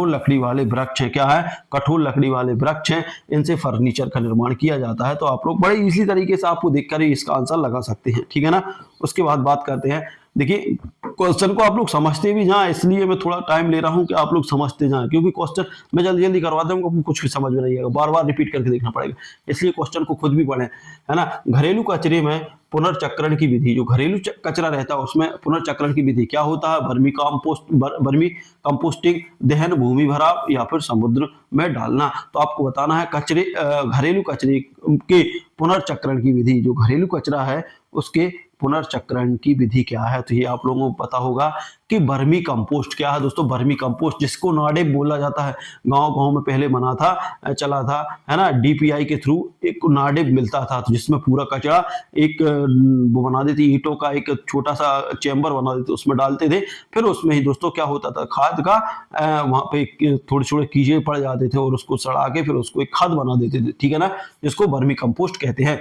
लकड़ी वाले वृक्ष हैं। क्या है, कठोर लकड़ी वाले वृक्ष हैं, इनसे फर्नीचर का निर्माण किया जाता है। तो आप लोग बड़े इसी तरीके से आपको देखकर ही इसका आंसर लगा सकते हैं, ठीक है ना। उसके बाद बात करते हैं देखिए क्वेश्चन को आप लोग समझते भी जाएं, इसलिए मैं थोड़ा टाइम ले रहा हूं कि आप लोग समझते जाएं, क्योंकि क्वेश्चन मैं जल्दी जल्दी करवा दूंगा, आपको कुछ भी समझ में नहीं आएगा, बार बार रिपीट करके देखना पड़ेगा, इसलिए क्वेश्चन को खुद भी पढ़ें, है ना। घरेलू कचरे में पुनर्चक्रण की विधि, जो घरेलू कचरा रहता है उसमें पुनर्चक्रण की विधि क्या होता है? वर्मी कंपोस्टिंग, दहन, भूमि भराव या फिर समुद्र में डालना। तो आपको बताना है घरेलू कचरे के पुनर्चक्रण की विधि, जो घरेलू कचरा है उसके पुनर्चक्रण की विधि क्या है? तो ये आप लोगों को पता होगा कि वर्मी कंपोस्ट क्या है दोस्तों। वर्मी कंपोस्ट जिसको नाडेप बोला जाता है, गांव गांव में पहले बना था, चला था, है ना, डीपीआई के थ्रू एक नाडेप मिलता था, तो जिसमें पूरा कचरा एक वो बना देते, ईंटों का एक छोटा सा चेंबर बना देते, उसमें डालते थे, फिर उसमें ही दोस्तों क्या होता था, खाद का वहां पे थोड़े थोड़े कीड़े पड़ जाते थे और उसको सड़ा के फिर उसको एक खाद बना देते थे, ठीक है ना, जिसको वर्मी कंपोस्ट कहते हैं।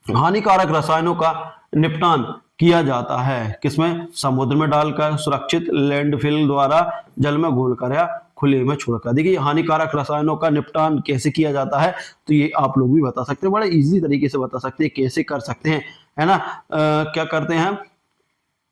हानिकारक रसायनों का निपटान किया जाता है किसमें? समुद्र में डालकर, सुरक्षित लैंडफिल द्वारा, जल में घोलकर या खुले में छोड़कर। देखिए हानिकारक रसायनों का निपटान कैसे किया जाता है, तो ये आप लोग भी बता सकते हैं, बड़े इजी तरीके से बता सकते हैं कैसे कर सकते हैं, है ना। क्या करते हैं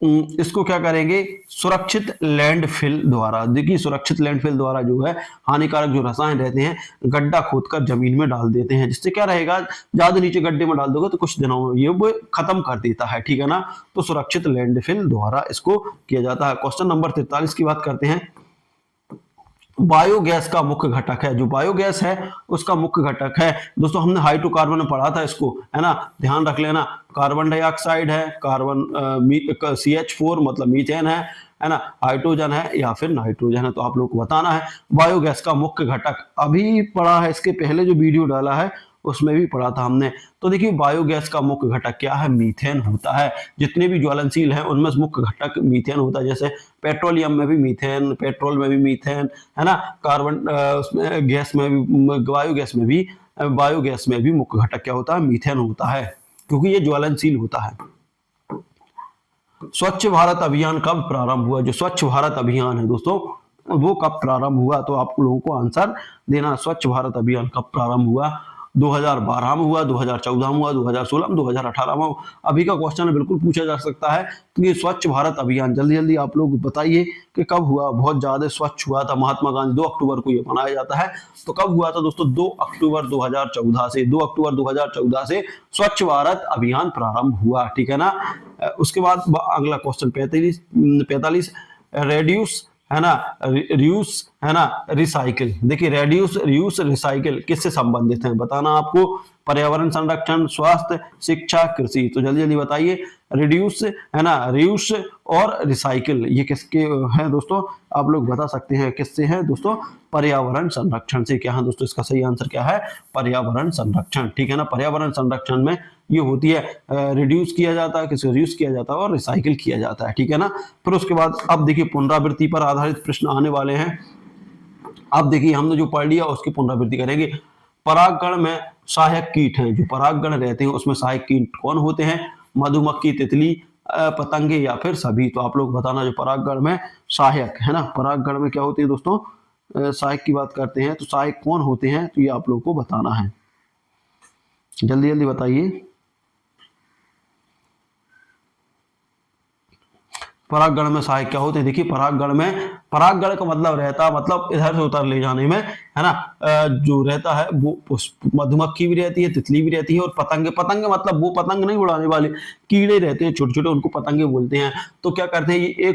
इसको, क्या करेंगे, सुरक्षित लैंडफिल द्वारा। देखिए सुरक्षित लैंडफिल द्वारा जो है हानिकारक जो रसायन रहते हैं गड्ढा खोदकर जमीन में डाल देते हैं, जिससे क्या रहेगा, ज्यादा नीचे गड्ढे में डाल दोगे तो कुछ दिनों में ये वो खत्म कर देता है, ठीक है ना। तो सुरक्षित लैंडफिल द्वारा इसको किया जाता है। क्वेश्चन नंबर 43 की बात करते हैं। बायोगैस का मुख्य घटक है, जो बायोगैस है उसका मुख्य घटक है दोस्तों, हमने हाइड्रोकार्बन में पढ़ा था इसको, है ना, ध्यान रख लेना। कार्बन डाइऑक्साइड है, CH4 मतलब मीथेन है ना, हाइड्रोजन है या फिर नाइट्रोजन है। तो आप लोग को बताना है बायोगैस का मुख्य घटक, अभी पढ़ा है, इसके पहले जो वीडियो डाला है उसमें भी पढ़ा था हमने। तो देखिए बायोगैस का मुख्य घटक क्या है? मीथेन होता है। जितने भी ज्वलनशील हैं उनमें मुख्य घटक मीथेन होता है, जैसे पेट्रोलियम में भी मीथेन, पेट्रोल में भी मीथेन, है ना, कार्बन उसमें गैस में भी, बायोगैस में भी मुख्य घटक क्या होता है? मीथेन होता है, क्योंकि ये ज्वलनशील होता है। स्वच्छ भारत अभियान कब प्रारंभ हुआ? जो स्वच्छ भारत अभियान है दोस्तों वो कब प्रारंभ हुआ? तो आप लोगों को आंसर देना, स्वच्छ भारत अभियान कब प्रारंभ हुआ? 2012 में हुआ, 2014 में हुआ, 2016 में, 2018 में। अभी का क्वेश्चन बिल्कुल पूछा जा सकता है कि ये स्वच्छ भारत अभियान जल्दी जल्दी आप लोग बताइए कि कब हुआ? बहुत ज्यादा स्वच्छ हुआ था, महात्मा गांधी 2 अक्टूबर को ये मनाया जाता है। तो कब हुआ था दोस्तों? 2 अक्टूबर 2014 से, 2 अक्टूबर 2014 से स्वच्छ भारत अभियान प्रारंभ हुआ, ठीक है ना। उसके बाद अगला क्वेश्चन 45, रेड्यूस, है ना, रियूस, है ना, रिसाइकिल। देखिए रेड्यूस, रियूस, रिसाइकिल किससे संबंधित है? बताना आपको। पर्यावरण संरक्षण, स्वास्थ्य, शिक्षा, कृषि। तो जल्दी जल्दी बताइए। रिड्यूस, है ना, रियूस और रिसाइकिल ये किसके हैं दोस्तों? आप लोग बता सकते हैं किससे है दोस्तों? पर्यावरण संरक्षण से। क्या है दोस्तों इसका सही आंसर क्या है? पर्यावरण संरक्षण, ठीक है ना। पर्यावरण संरक्षण में ये होती है, रिड्यूस किया जाता है, किसी रिड्यूस किया जाता है और रिसाइकिल किया जाता है, ठीक है ना। फिर उसके बाद अब देखिए पुनरावृत्ति पर आधारित प्रश्न आने वाले हैं। अब देखिए हमने जो पढ़ लिया उसकी पुनरावृत्ति करेंगे। परागकण में सहायक कीट हैं, जो परागकण रहते हैं उसमें सहायक कीट कौन होते हैं? मधुमक्खी, तितली, पतंगे या फिर सभी। तो आप लोग बताना जो परागकण में सहायक, है ना, परागकण में क्या होते हैं दोस्तों? सहायक की बात करते हैं तो सहायक कौन होते हैं? तो ये आप लोग को बताना है, जल्दी जल्दी बताइए। परागगण में सहायक क्या होते हैं? देखिए परागगण का मतलब रहता है, मतलब इधर से उधर ले जाने में, है ना, जो रहता है वो मधुमक्खी भी रहती है, तितली भी रहती है और पतंगे मतलब वो पतंग नहीं उड़ाने वाले कीड़े रहते हैं छोटे छोटे, उनको पतंगे बोलते हैं। तो क्या करते हैं ये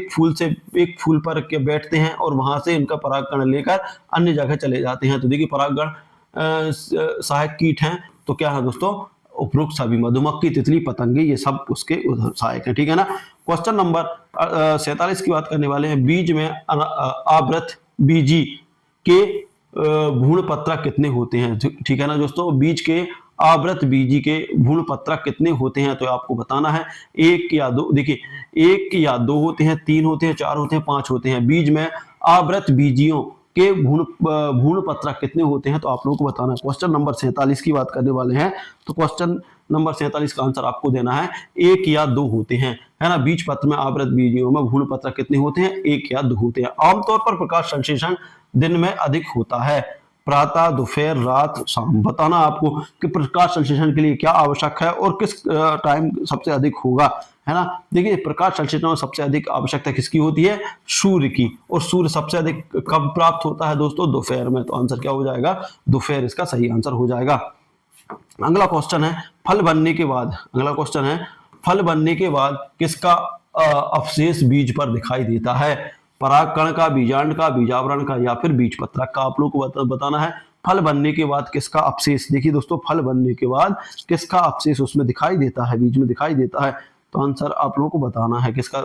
एक फूल पर के बैठते हैं और वहां से इनका परागकण लेकर अन्य जगह चले जाते हैं। तो देखिए परागगण सहायक कीट हैं। तो क्या है दोस्तों? उपरोक्त सभी, मधुमक्खी, तितली, पतंगे, ये सब उसके सहायक है, ठीक है ना। क्वेश्चन नंबर 47 की बात करने वाले हैं। बीज में आवृत बीजी के भ्रूणपत्रक कितने होते हैं? ठीक है ना दोस्तों, बीज के आवृत बीजी के भ्रूणपत्रक कितने होते हैं? तो आपको बताना है 1 या 2। देखिए 1 या 2 होते हैं, 3 होते हैं, 4 होते हैं, 5 होते हैं। बीज में आवृत बीजियों के भ्रूणपत्रक कितने होते हैं? तो आप लोगों को बताना है। क्वेश्चन नंबर 47 की बात करने वाले हैं। तो क्वेश्चन नंबर 47 का आंसर आपको देना है 1 या 2 होते हैं, है ना। बीज पत्र में आवृत बीजियों में भ्रूणपत्रक कितने होते हैं? 1 या 2 होते हैं। आमतौर पर प्रकाश संश्लेषण दिन में अधिक होता है, प्रातः, दोपहर, रात, शाम। बताना आपको कि प्रकाश संश्लेषण के लिए क्या आवश्यक है और किस टाइम सबसे अधिक होगा, है ना। देखिए प्रकाश संश्लेषण में सबसे अधिक आवश्यकता किसकी होती है, सूर्य की, और सूर्य सबसे अधिक कब प्राप्त होता है दोस्तों, दोपहर में। तो आंसर क्या हो जाएगा, दोपहर इसका सही आंसर हो जाएगा। अगला क्वेश्चन है फल बनने के बाद, अगला क्वेश्चन है फल बनने के बाद किसका अवशेष बीज पर दिखाई देता है, परागकण का, बीजांड का, बीजावरण का, या फिर बीजपत्रक का। आप लोग को बताना है फल बनने के बाद किसका अवशेष। देखिए दोस्तों फल बनने के बाद किसका अवशेष उसमें दिखाई देता है, बीज में दिखाई देता है। तो आंसर आप लोगों को बताना है किसका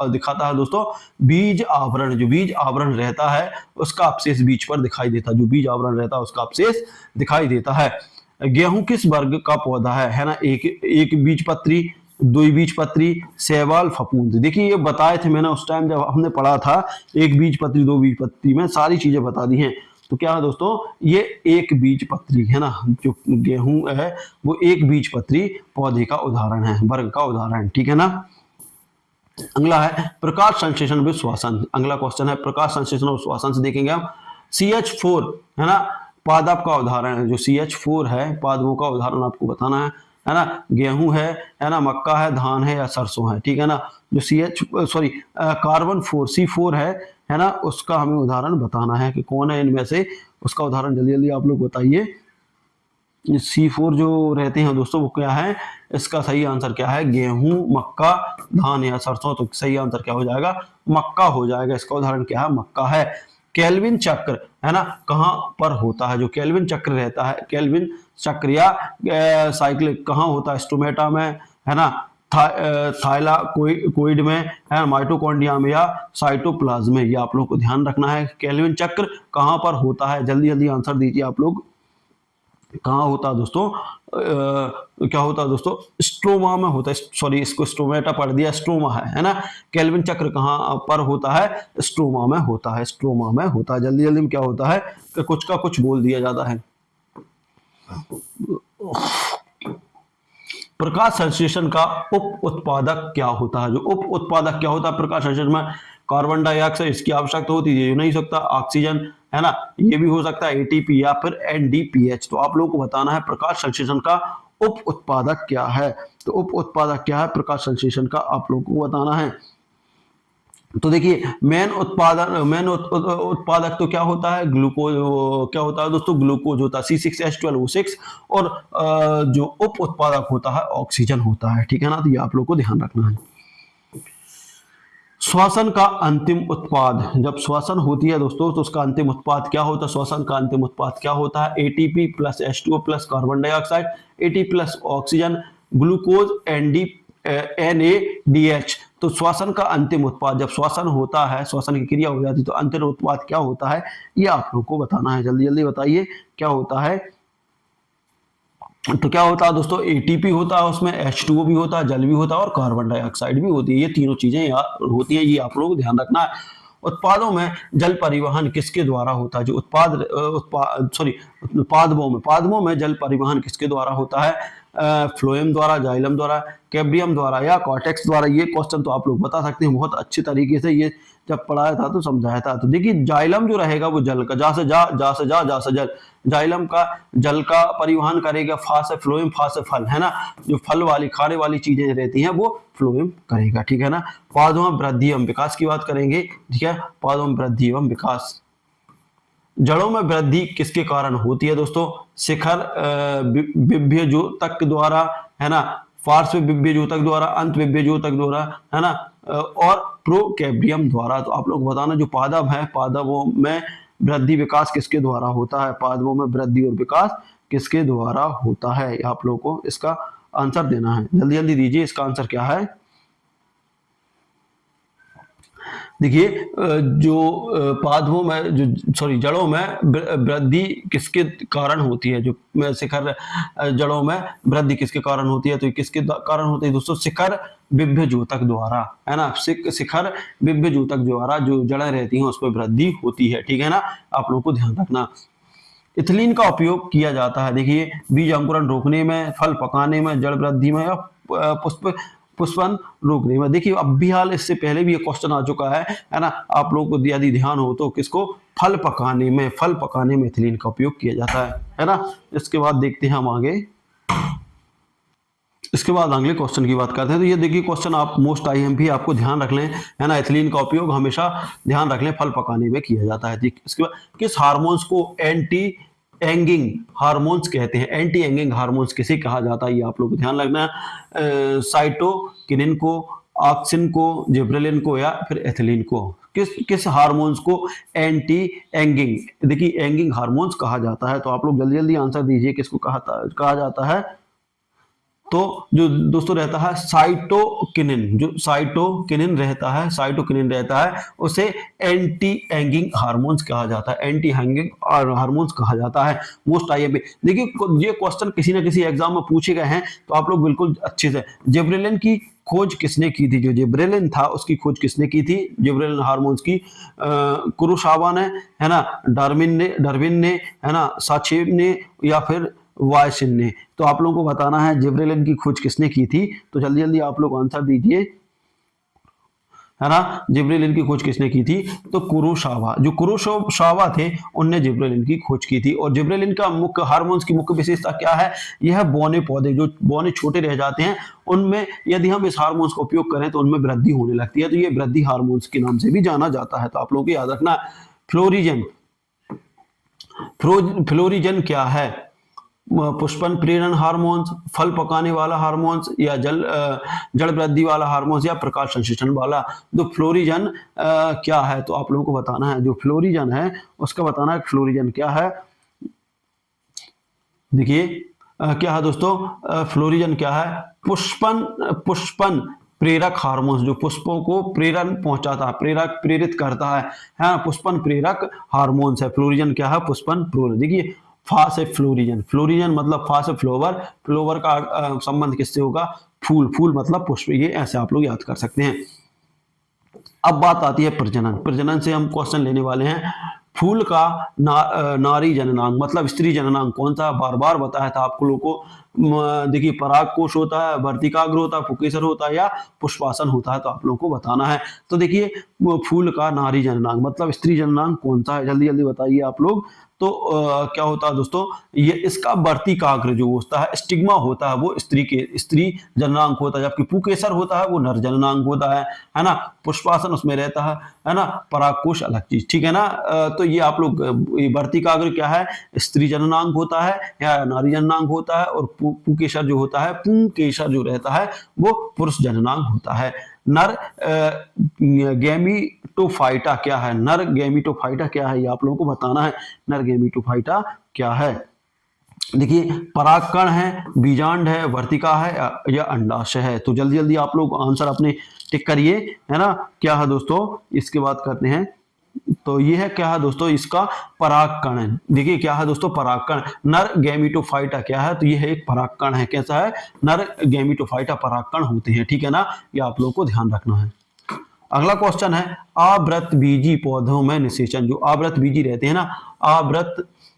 दिखाता है दोस्तों, बीज आवरण। जो बीज आवरण रहता है उसका अवशेष बीज पर दिखाई देता है, जो बीज आवरण रहता है उसका अवशेष दिखाई देता है। गेहूं किस वर्ग का पौधा है ना, एक बीजपत्री, द्विबीजपत्री, शैवाल, फफूंद। देखिए ये बताए थे मैंने उस टाइम जब हमने पढ़ा था, एक बीजपत्री, दो बीजपत्री में सारी चीजें बता दी हैं। तो क्या है दोस्तों, ये एक बीजपत्री है ना, जो गेहूं है वो एक बीजपत्री पौधे का उदाहरण है, वर्ग का उदाहरण, ठीक है ना। अगला है प्रकाश संश्लेषण व श्वसन। अगला क्वेश्चन है प्रकाश संश्लेषण और श्वसन से देखेंगे हम। CH4 है ना, पादप का उदाहरण है। जो CH4 है पादपों का उदाहरण आपको बताना है ना। गेहूं है ना, मक्का है, धान है, या सरसों है, ठीक है ना। जो कार्बन 4 C4 है ना, उसका हमें उदाहरण बताना है कि कौन है इनमें से, उसका उदाहरण जल्दी जल्दी आप लोग बताइए। C4 जो रहते हैं दोस्तों वो क्या है, इसका सही आंसर क्या है, गेहूं, मक्का, धान या सरसों। तो सही आंसर क्या हो जाएगा, मक्का हो जाएगा। इसका उदाहरण क्या है, मक्का है। केल्विन चक्र है ना कहां पर होता है, जो केल्विन चक्र रहता है, केल्विन चक्र या साइकिल कहां होता है, स्टोमेटा में है ना, थाइलाकोइड में है, माइटोकॉन्ड्रिया में, या साइटोप्लाज्म में। ये आप लोग को ध्यान रखना है केल्विन चक्र कहां पर होता है। जल्दी जल्दी आंसर दीजिए आप लोग, कहाँ होता है दोस्तों, क्या होता है दोस्तों, स्ट्रोमा में होता है। सॉरी इसको स्ट्रोमेटा पढ़ दिया, स्ट्रोमा है ना। केल्विन चक्र कहाँ पर होता है, स्ट्रोमा में होता है, स्ट्रोमा में होता है। जल्दी जल्दी में क्या होता है कि कुछ का कुछ बोल दिया जाता है। प्रकाश संश्लेषण का उप उत्पादक क्या होता है, जो उप उत्पादक क्या होता है प्रकाश संश्लेषण में, कार्बन डाइऑक्साइड इसकी आवश्यकता होती है, नहीं सकता, ऑक्सीजन है ना, ये भी हो सकता है ATP या फिर NDPH। तो आप लोगों को बताना है प्रकाश संश्लेषण का उप उत्पादक क्या है। तो उप उत्पादक क्या है प्रकाश संश्लेषण का, आप लोगों को बताना है। तो देखिए मेन उत्पादक तो क्या होता है, ग्लूकोज, क्या होता है दोस्तों, ग्लूकोज होता है, C6H12O6। और जो उप उत्पादक होता है ऑक्सीजन होता है, ठीक है ना। तो ये आप लोग को ध्यान रखना है। श्वसन का अंतिम उत्पाद, जब श्वसन होती है दोस्तों तो उसका अंतिम उत्पाद क्या होता है, श्वसन का अंतिम उत्पाद क्या होता है, ATP plus H2O plus carbon dioxide, AT plus oxygen, glucose, NADH। तो श्वसन का अंतिम उत्पाद, जब श्वसन होता है, श्वसन की क्रिया हो जाती है, तो अंतिम उत्पाद क्या होता है, ये आप लोग को बताना है। जल्दी जल्दी बताइए क्या होता है। तो क्या होता है दोस्तों, ATP होता है, उसमें H2O भी होता है, जल भी होता है, और कार्बन डाइऑक्साइड भी होती है। ये तीनों चीजें होती हैं, ये आप लोगों को ध्यान रखना है। उत्पादों में जल परिवहन किसके द्वारा होता है, जो पादपों में जल परिवहन किसके द्वारा होता है, फ्लोएम द्वारा, जाइलम द्वारा, कैम्बियम द्वारा, या कॉर्टेक्स द्वारा। ये क्वेश्चन तो आप लोग बता सकते हैं बहुत अच्छे तरीके से, ये जब पढ़ाया था तो समझाया था। तो देखिए जाइलम जो रहेगा वो जल का, जा से जल, जाइलम का जल का परिवहन करेगा, फा से फ्लोएम, फा से फल, है ना। जो फल वाली खाने वाली चीजें रहती हैं वो फ्लोएम करेगा, ठीक है ना। पौधों में वृद्धि एवं विकास की बात करेंगे, ठीक है, पौधों में वृद्धि एवं विकास। जड़ों में वृद्धि किसके कारण होती है दोस्तों, शिखर विभ्यजोतक द्वारा, है ना, पार्श्व विभ्यजोतक द्वारा, अंत विभ्यजोतक द्वारा, है ना, और प्रोकैम्बियम द्वारा। तो आप लोग बताना जो पादप है, पादपों में वृद्धि विकास किसके द्वारा होता है, पादपों में वृद्धि और विकास किसके द्वारा होता है, आप लोगों को इसका आंसर देना है। जल्दी जल्दी दीजिए, इसका आंसर क्या है। देखिए जो पादपों में जड़ों में वृद्धि किसके कारण होती है, जो शिखर जड़ों में वृद्धि किसके कारण होती है, तो किसके कारण होती है दोस्तों, शिखर विभ्यजोतक द्वारा, है ना। शिखर विभ्यजोतक द्वारा जो जड़ें रहती हैं उसमें वृद्धि होती है, ठीक है ना। आप लोगों को ध्यान रखना। इथिलीन का उपयोग किया जाता है, देखिए बीज अंकुरण रोकने में, फल पकाने में, जड़ वृद्धि में, या पुष्पन रोकने में। देखिए अब भी हाल इससे पहले भी ये क्वेश्चन आ चुका है ना। आप लोगों को यदि ध्यान हो तो किसको, फल पकाने में इथिलीन का उपयोग किया जाता है ना। इसके बाद देखते हैं हम आगे। इसके बाद अगले क्वेश्चन की बात करते हैं। तो ये देखिए क्वेश्चन आप मोस्ट आईएमपी आपको ध्यान रख लें, है ना। एथिलीन का उपयोग हमेशा ध्यान रख लें फल पकाने में किया जाता है। इसके बाद किस हार्मोन्स को एंटी एंगिंग हार्मोन्स कहते हैं? एंटी एंगिंग हार्मोन्स किसे कहा जाता है, ये आप लोग को ध्यान रखना है। साइटोकिनिन को, ऑक्सिन को, जिब्रेलिन को या फिर एथिलीन को। किस किस हार्मोन्स को एंटी एंगिंग, देखिए एंगिंग हार्मोन्स कहा जाता है। तो आप लोग जल्दी जल्दी आंसर दीजिए किसको कहा जाता है। तो जो दोस्तों रहता है साइटोकिनिन, जो साइटोकिनिन रहता है, साइटोकिनिन रहता है, उसे एंटी एंगिंग हार्मोन्स कहा जाता है, एंटी एंगिंग हार्मोन्स कहा जाता है। मोस्ट आईएमपी देखिए ये क्वेश्चन किसी ना किसी एग्जाम में पूछे गए हैं, तो आप लोग बिल्कुल अच्छे से। जिब्रेलिन की खोज किसने की थी? जो जिब्रेलिन था उसकी खोज किसने की थी? जिब्रेलिन हार्मोन्स की कुरोसावा ने, है ना, डार्विन ने, है ना, साचेव ने या फिर वायसिन ने। तो आप लोगों को बताना है जिब्रेलिन की खोज किसने की थी। तो जल्दी जल्दी आप लोग आंसर दीजिए, है ना। जिब्रेलिन की खोज किसने की थी? तो कुरोसावा, जो कुरोसावा थे उनने जिब्रेलिन की खोज की थी। और जिब्रेलिन का मुख्य हार्मोन्स की मुख्य विशेषता क्या है? यह बौने पौधे, जो बौने छोटे रह जाते हैं, उनमें यदि हम इस हार्मोन्स का उपयोग करें तो उनमें वृद्धि होने लगती है। तो ये वृद्धि हार्मोन्स के नाम से भी जाना जाता है। तो आप लोगों को याद रखना। फ्लोरिजन, फ्लोरिजन क्या है? पुष्पन प्रेरण हार्मोन्स, फल पकाने वाला हार्मोन्स, या जड़ वृद्धि वाला हार्मोन्स, या प्रकाश संश्लेषण वाला। तो फ्लोरिजन क्या है? तो आप लोगों को बताना है जो फ्लोरिजन है उसका बताना है फ्लोरिजन क्या है। देखिए क्या है दोस्तों, फ्लोरिजन क्या है? पुष्पन प्रेरक हार्मोन्स, जो पुष्पों को प्रेरण पहुंचाता है, प्रेरित करता है, पुष्पन प्रेरक हार्मोन्स है। फ्लोरिजन क्या है? पुष्पन प्रेरक। देखिए फा से फ्लोरिजन, फ्लोरिजन मतलब फा से फ्लोवर, फ्लोवर का संबंध किससे होगा? फूल, फूल मतलब पुष्प। ये ऐसे आप लोग याद कर सकते हैं। अब बात आती है प्रजनन, प्रजनन से हम क्वेश्चन लेने वाले हैं। फूल का नारी जननांग मतलब स्त्री जननांग कौन सा? बार बार बताया था आप लोगों को। देखिए परागकोश होता है, वर्तिकाग्र होता है, पुकेसर होता है, या पुष्पासन होता है। तो आप लोगों को बताना है। तो देखिए फूल का नारी जननांग मतलब स्त्री जननांग कौन सा है? जल्दी जल्दी बताइए आप लोग। तो क्या होता है दोस्तों, ये इसका वर्तिकाग्र जो होता है, स्टिग्मा होता है, वो स्त्री जननांग होता है, जबकि पुकेसर होता है वो नर जननांग होता है ना। पुष्पासन उसमें रहता है ना। परागकोश अलग चीज, ठीक है ना। तो ये आप लोग वर्तिकाग्र क्या है? स्त्री जननांग होता है या नारी जननांग होता है। और पुकेसर जो होता है, पुंकेसर जो रहता है वो पुरुष जननांग होता है। नर गैमीटोफाइटा क्या है? नर गैमीटोफाइटा क्या है? ये आप लोगों को बताना है। नर गैमीटोफाइटा क्या है? देखिए परागकण है, बीजांड है, वर्तिका है या अंडाशय है। तो जल्दी जल्दी आप लोग आंसर अपने टिक करिए, है ना। क्या है दोस्तों, इसके बात करते हैं। तो ये है क्या है दोस्तों, इसका परागकण है। देखिए क्या है दोस्तों, परागकण। नर गैमीटोफाइटा क्या है? तो ये है एक परागकण है। कैसा है? नर गैमीटोफाइटा परागकण होते हैं, ठीक है ना। ये आप लोगों को ध्यान रखना है। अगला क्वेश्चन है आवृतबीजी पौधों में निषेचन। जो आवृतबीजी रहते हैं ना,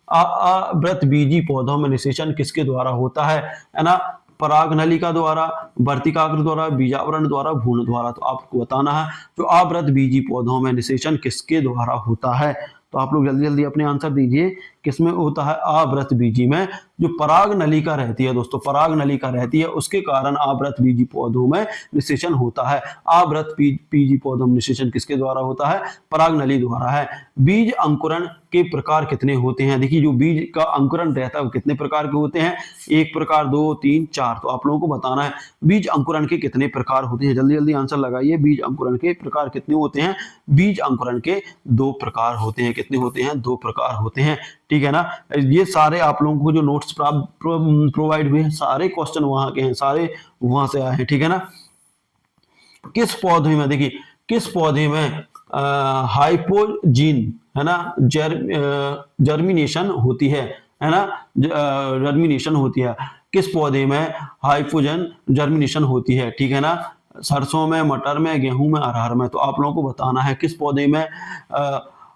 आवृतबीजी पौधों में निषेचन किसके द्वारा होता है ना। परागनलिका द्वारा, वर्तिकाग्र द्वारा, बीजावरण द्वारा, भ्रूण द्वारा। तो आपको बताना है जो आवृतबीजी पौधों में निषेचन किसके द्वारा होता है। तो आप लोग जल्दी जल्दी अपने आंसर दीजिए। किसमें होता है? आवृतबीजी में। जो पराग नलिका रहती है दोस्तों, पराग नलिका रहती है, उसके कारण आवृतबीजी पौधों में निषेचन होता है। आवृतबीजी पौधों में निषेचन किसके द्वारा होता है? पराग नली द्वारा है। बीज अंकुरण के प्रकार कितने होते हैं? देखिए जो बीज का अंकुरण रहता है वो कितने प्रकार के होते हैं? एक प्रकार, दो, तीन, चार। तो आप लोगों को बताना है बीज अंकुरण के कितने प्रकार होते हैं। जल्दी जल्दी आंसर लगाइए। बीज अंकुरण के प्रकार कितने होते हैं? बीज अंकुरण के दो प्रकार होते हैं। कितने होते हैं? दो प्रकार होते हैं, ठीक है ना। ये सारे आप लोगों को जो नोट्स प्रोवाइड हुए हैं, सारे क्वेश्चन वहां के हैं, सारे वहां से आए हैं, ठीक है ना। किस पौधे में, देखिए किस पौधे में हाइपोजीन, है ना, जर्मिनेशन होती है ना। जर्मिनेशन होती है किस पौधे में? हाइपोजन जर्मिनेशन होती है, ठीक है ना। सरसों में, मटर में, गेहूं में, अरहर में। तो आप लोगों को बताना है किस पौधे में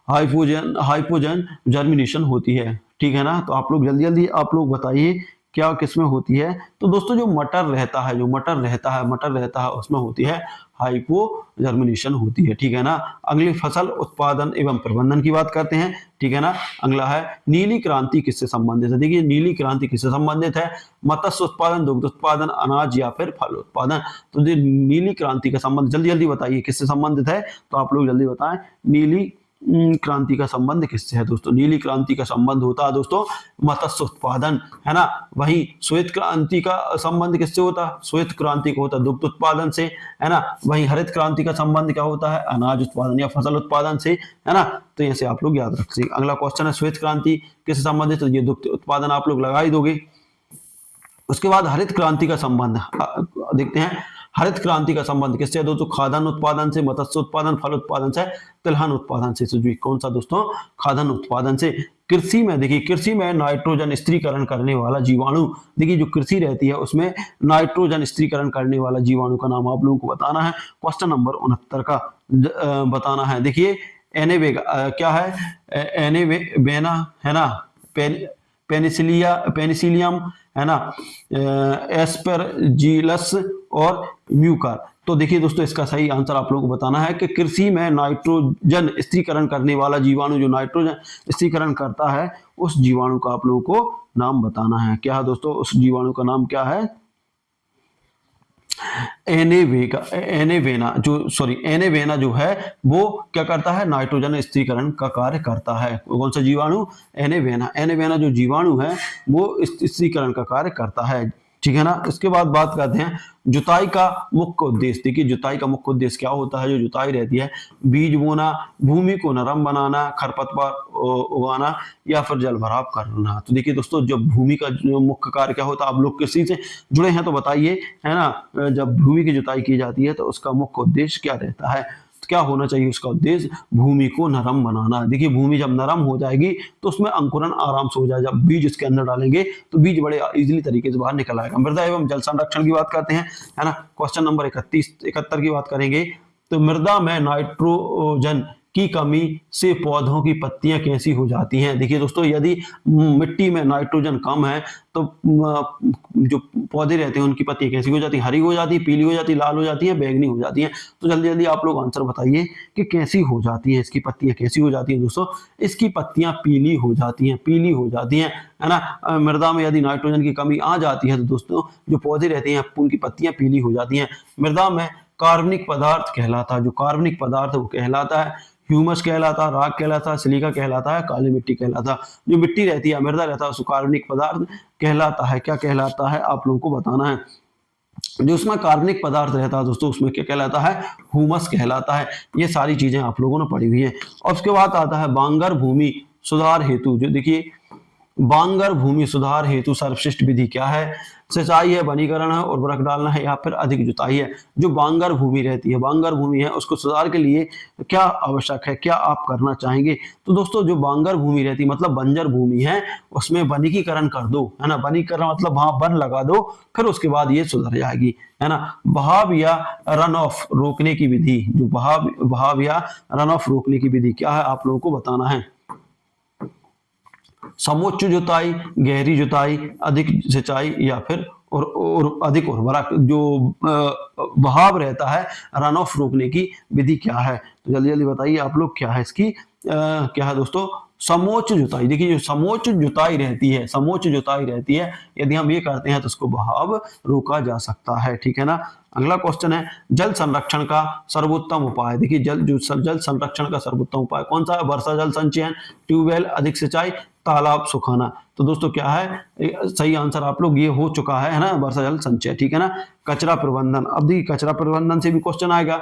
हाइपोजन जर्मिनेशन होती है, ठीक है ना। तो आप लोग जल्दी जल्दी आप लोग बताइए क्या किसमें होती है? तो दोस्तों जो मटर रहता है, मटर रहता है उसमें होती है हाइपो जर्मिनेशन होती है, ठीक है ना। अगली फसल उत्पादन एवं प्रबंधन की बात करते हैं, ठीक है ना। अगला है नीली क्रांति किससे संबंधित है? देखिए नीली क्रांति किससे संबंधित है? मत्स्य उत्पादन, दुग्ध उत्पादन, अनाज या फिर फल उत्पादन। तो जो नीली क्रांति का संबंध जल्दी जल्दी बताइए किससे संबंधित है, तो आप लोग जल्दी बताएं। नीली क्रांति का संबंध किससे है दोस्तों? नीली क्रांति का संबंध होता है दोस्तों मत्स्य उत्पादन, है ना। वहीं श्वेत क्रांति का संबंध किससे होता है? श्वेत क्रांति को होता है दुग्ध उत्पादन से, है ना। वहीं हरित क्रांति का संबंध क्या होता है? अनाज उत्पादन या फसल उत्पादन से, है ना। तो ऐसे आप लोग याद रखिए। अगला क्वेश्चन है श्वेत क्रांति किससे संबंधित? तो ये दुग्ध उत्पादन आप लोग लगा ही दोगे। उसके बाद हरित क्रांति का संबंध देखते हैं। हरित क्रांति का संबंध किससे है दोस्तों? खाद्यान्न उत्पादन से, मत्स्य उत्पादन, फल उत्पादन से, तिलहन उत्पादन से। कौन सा दोस्तों? खाद्यान्न उत्पादन से। कृषि में देखिए, कृषि में नाइट्रोजन स्थिरीकरण करने वाला जीवाणु, देखिए जो कृषि रहती है उसमें नाइट्रोजन स्थिरीकरण करने वाला जीवाणु का नाम आप लोगों को बताना है। क्वेश्चन नंबर 69 का बताना है। देखिए एनेवेगा क्या है? एनेवेना, है ना। पेनिसिलियम, है ना। एस्परजिलस और म्यूकर। तो देखिए दोस्तों इसका सही आंसर आप लोगों को बताना है कि कृषि में नाइट्रोजन स्थिरीकरण करने वाला जीवाणु, जो नाइट्रोजन स्थिरीकरण करता है उस जीवाणु का आप लोगों को नाम बताना है। क्या है दोस्तों? उस जीवाणु का नाम क्या है? एनेवेना जो है वो क्या करता है? नाइट्रोजन स्थिरीकरण का कार्य करता है। कौन सा जीवाणु? एनेवेना जो जीवाणु है वो स्थिरीकरण का कार्य करता है, ठीक है ना। इसके बाद बात करते हैं जुताई का मुख्य उद्देश्य। देखिए जुताई का मुख्य उद्देश्य क्या होता है? जो जुताई रहती है, बीज बोना, भूमि को नरम बनाना, खरपतवार उगाना या फिर जल भराव करना। तो देखिए दोस्तों जब भूमि का जो मुख्य कार्य क्या होता है, आप लोग किसी से जुड़े हैं तो बताइए, है ना। जब भूमि की जुताई की जाती है तो उसका मुख्य उद्देश्य क्या रहता है? क्या होना चाहिए उसका उद्देश्य? भूमि को नरम बनाना। देखिए भूमि जब नरम हो जाएगी तो उसमें अंकुरण आराम से हो जाएगा। जब बीज उसके अंदर डालेंगे तो बीज बड़े इजीली तरीके से बाहर निकल आएगा। मृदा एवं जल संरक्षण की बात करते हैं, है ना। क्वेश्चन नंबर 71 की बात करेंगे। तो मृदा में नाइट्रोजन की कमी से पौधों की पत्तियां कैसी हो जाती हैं? देखिए दोस्तों यदि मिट्टी में नाइट्रोजन कम है तो जो पौधे रहते हैं उनकी पत्तियां कैसी हो जाती हैं? हरी हो जाती है, पीली हो जाती है, लाल हो जाती है, बैंगनी हो जाती हैं। तो जल्दी जल्दी आप लोग आंसर बताइए कि कैसी हो जाती है, इसकी पत्तियां कैसी हो जाती हैं दोस्तों? इसकी पत्तियां पीली हो जाती हैं, है ना। मृदा में यदि नाइट्रोजन की कमी आ जाती है तो दोस्तों जो पौधे रहते हैं उनकी पत्तियां पीली हो जाती हैं। मृदा में कार्बनिक पदार्थ कहलाता है, जो कार्बनिक पदार्थ वो कहलाता है ह्यूमस कहलाता है, राख कहलाता है, सिलिका कहलाता है, काली मिट्टी कहलाता है। जो मिट्टी रहती है, मृदा रहता है, उसको कार्बनिक पदार्थ कहलाता है। क्या कहलाता है आप लोगों को बताना है। जो उसमें कार्बनिक पदार्थ रहता है दोस्तों उसमें क्या कहलाता है? ह्यूमस कहलाता है। ये सारी चीजें आप लोगों ने पढ़ी हुई है। और उसके बाद आता है बांगर भूमि सुधार हेतु। जो देखिए बांगर भूमि सुधार हेतु सर्वश्रेष्ठ विधि क्या है? सिंचाई है, वनीकरण है, उर्वरक डालना है या फिर अधिक जुताई है। जो बांगर भूमि रहती है, बांगर भूमि है, उसको सुधार के लिए क्या आवश्यक है, क्या आप करना चाहेंगे? तो दोस्तों जो बांगर भूमि रहती है मतलब बंजर भूमि है, उसमें वनीकरण कर दो, है ना। वनीकरण मतलब वहां वन लगा दो, फिर उसके बाद ये सुधर जाएगी, है ना। बहाव या रन ऑफ रोकने की विधि, जो बहाव या रन ऑफ रोकने की विधि क्या है आप लोगों को बताना है। समोच्च जुताई, गहरी जुताई, अधिक सिंचाई या फिर और अधिक उर्वरक। जो बहाव रहता है, रन ऑफ रोकने की विधि क्या है? तो जल्दी जल्दी बताइए आप लोग क्या है इसकी क्या है दोस्तों? समोच्च जुताई। देखिए जो समोच्च जुताई रहती है, यदि हम ये करते हैं तो उसको बहाव रोका जा सकता है, ठीक है ना। अगला क्वेश्चन है जल संरक्षण का सर्वोत्तम उपाय। देखिए जल संरक्षण का सर्वोत्तम उपाय कौन सा है? वर्षा जल संचयन, ट्यूबवेल, अधिक सिंचाई, तालाब सुखाना। तो दोस्तों क्या है सही आंसर आप लोग? ये हो चुका है ना, वर्षा जल संचय, ठीक है ना। कचरा प्रबंधन। अब देखिए कचरा प्रबंधन से भी क्वेश्चन आएगा।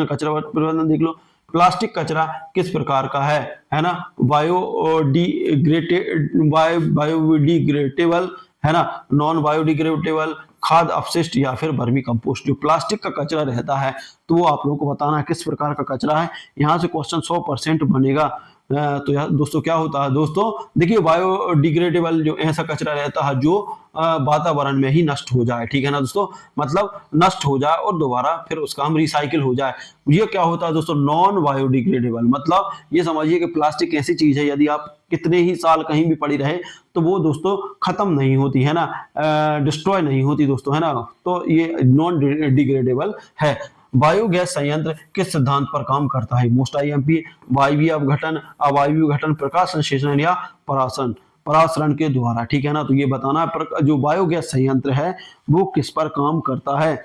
कचरा प्रबंधन देख लो। प्लास्टिक कचरा किस प्रकार का है ना। बायोडिग्रेडेबल, है ना, नॉन बायोडिग्रेडेबल, खाद्य अपशिष्ट या फिर वर्मी कंपोस्ट। जो प्लास्टिक का कचरा रहता है तो वो आप लोगों को बताना है किस प्रकार का कचरा है। यहाँ से क्वेश्चन 100% बनेगा। तो यार दोस्तों क्या होता है दोस्तों, देखिए बायोडिग्रेडेबल जो ऐसा कचरा रहता है जो वातावरण में ही नष्ट हो जाए, ठीक है ना दोस्तों, मतलब नष्ट हो जाए और दोबारा फिर उसका हम रिसाइकिल हो जाए। ये क्या होता है दोस्तों, नॉन बायोडिग्रेडेबल, मतलब ये समझिए कि प्लास्टिक ऐसी चीज है यदि आप कितने ही साल कहीं भी पड़ी रहे तो वो दोस्तों खत्म नहीं होती है ना, डिस्ट्रॉय नहीं होती दोस्तों, है ना, तो ये नॉन डिग्रेडेबल है। बायोगैस संयंत्र किस सिद्धांत पर काम करता है, मोस्ट आईएमपी, वायवीय अपघटन, अवायवीय घटन, प्रकाश संश्लेषण या परासरण परासरण के द्वारा, ठीक है ना, तो ये बताना है जो बायोगैस संयंत्र है वो किस पर काम करता है।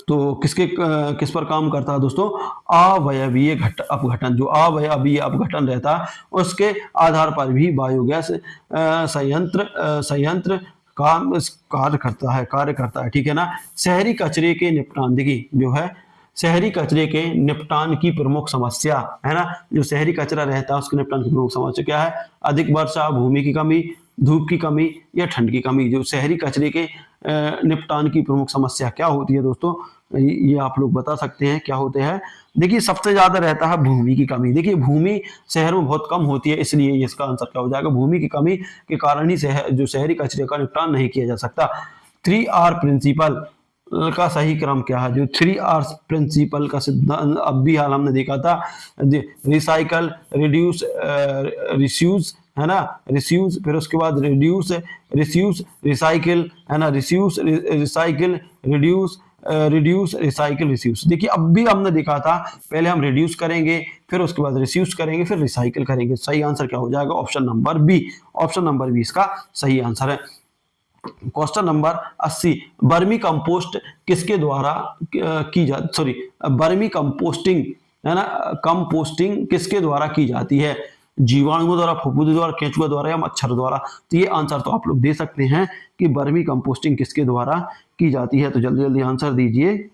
तो किस पर काम करता है दोस्तों, अवयवीय अपघटन, जो अवयवीय अपघटन रहता है उसके आधार पर भी बायोगैस संयंत्र काम कार्य करता है, ठीक है ना। शहरी कचरे के निपटान, देखिए जो है शहरी कचरे के निपटान की प्रमुख समस्या, है ना, जो शहरी कचरा रहता है उसके निपटान की प्रमुख समस्या क्या है, अधिक वर्षा, भूमि की कमी, धूप की कमी या ठंड की कमी। जो शहरी कचरे के निपटान की प्रमुख समस्या क्या होती है दोस्तों, ये आप लोग बता सकते हैं क्या होते हैं। देखिए सबसे ज्यादा रहता है भूमि की कमी, देखिए भूमि शहर में बहुत कम होती है, इसलिए इसका आंसर क्या हो जाएगा, भूमि की कमी के कारण ही जो शहरी कचरे का निपटान नहीं किया जा सकता। 3R प्रिंसिपल का सही क्रम क्या है, जो 3R प्रिंसिपल का सिद्धांत अब भी हाल हमने देखा था, रिसाइकल, रिड्यूस, रिस्यूज, है ना, रिस्यूज, फिर उसके बाद रिड्यूस, रिस्यूज, रिसाइकिल, है ना, रिस्यूज, रिसाइकिल, रिड्यूस, रिड्यूस, रिसाइकिल, रिस्यूज। देखिए अब भी हमने देखा था, पहले हम रिड्यूस करेंगे, फिर उसके बाद रिस्यूज करेंगे, फिर रिसाइकिल करेंगे। सही आंसर क्या हो जाएगा, option number B, option number B इसका सही आंसर है। क्वेश्चन नंबर 80, बर्मी कंपोस्ट किसके द्वारा की जा सॉरी बर्मी कंपोस्टिंग, है ना, कंपोस्टिंग किसके द्वारा की जाती है, जीवाणुओं द्वारा, फफूंदी द्वारा, केंचुआ द्वारा या मच्छर द्वारा। तो ये आंसर तो आप लोग दे सकते हैं कि बर्मी कंपोस्टिंग किसके द्वारा की जाती है, तो जल्दी जल्दी आंसर दीजिए।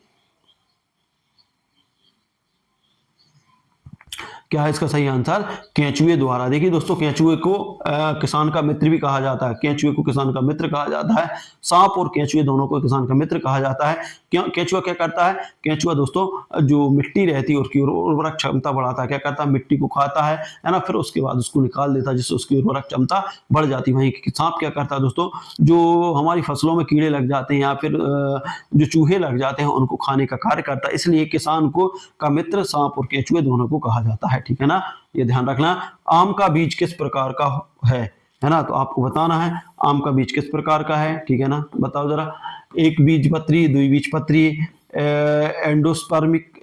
क्या है इसका सही आंसर, केंचुए द्वारा। देखिए दोस्तों केंचुए को किसान का मित्र भी कहा जाता है, केंचुए को किसान का मित्र कहा जाता है, सांप और केंचुए दोनों को किसान का मित्र कहा जाता है। क्यों, केंचुआ क्या करता है, केंचुआ दोस्तों जो मिट्टी रहती है उसकी उर्वरक क्षमता बढ़ाता है, क्या करता है, मिट्टी को खाता है ना, फिर उसके बाद उसको निकाल देता है जिससे उसकी उर्वरक क्षमता बढ़ जाती है। वहीं सांप क्या करता है दोस्तों, जो हमारी फसलों में कीड़े लग जाते हैं या फिर जो चूहे लग जाते हैं उनको खाने का कार्य करता है, इसलिए किसान को का मित्र सांप और केंचुए दोनों को कहा जाता है, ठीक है ना, ये ध्यान रखना। आम का बीज किस प्रकार का है ना, तो आपको बताना है आम का बीज किस प्रकार का है, ठीक है ना, बताओ जरा। एक बीज पत्री, द्विबीजपत्री, एंडोस्पर्मिक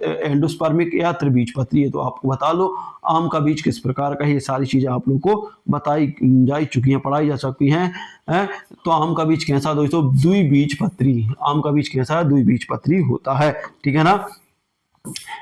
या त्रिबीजपत्री है, तो आपको बता लो आम का बीज किस प्रकार का है। ये सारी चीजें आप लोग को बताई जा चुकी हैं, पढ़ाई जा चुकी हैं। तो आम का बीज कैसा दोस्तों, द्विबीजपत्री, आम का बीज कैसा है, द्विबीजपत्री होता है, ठीक है ना।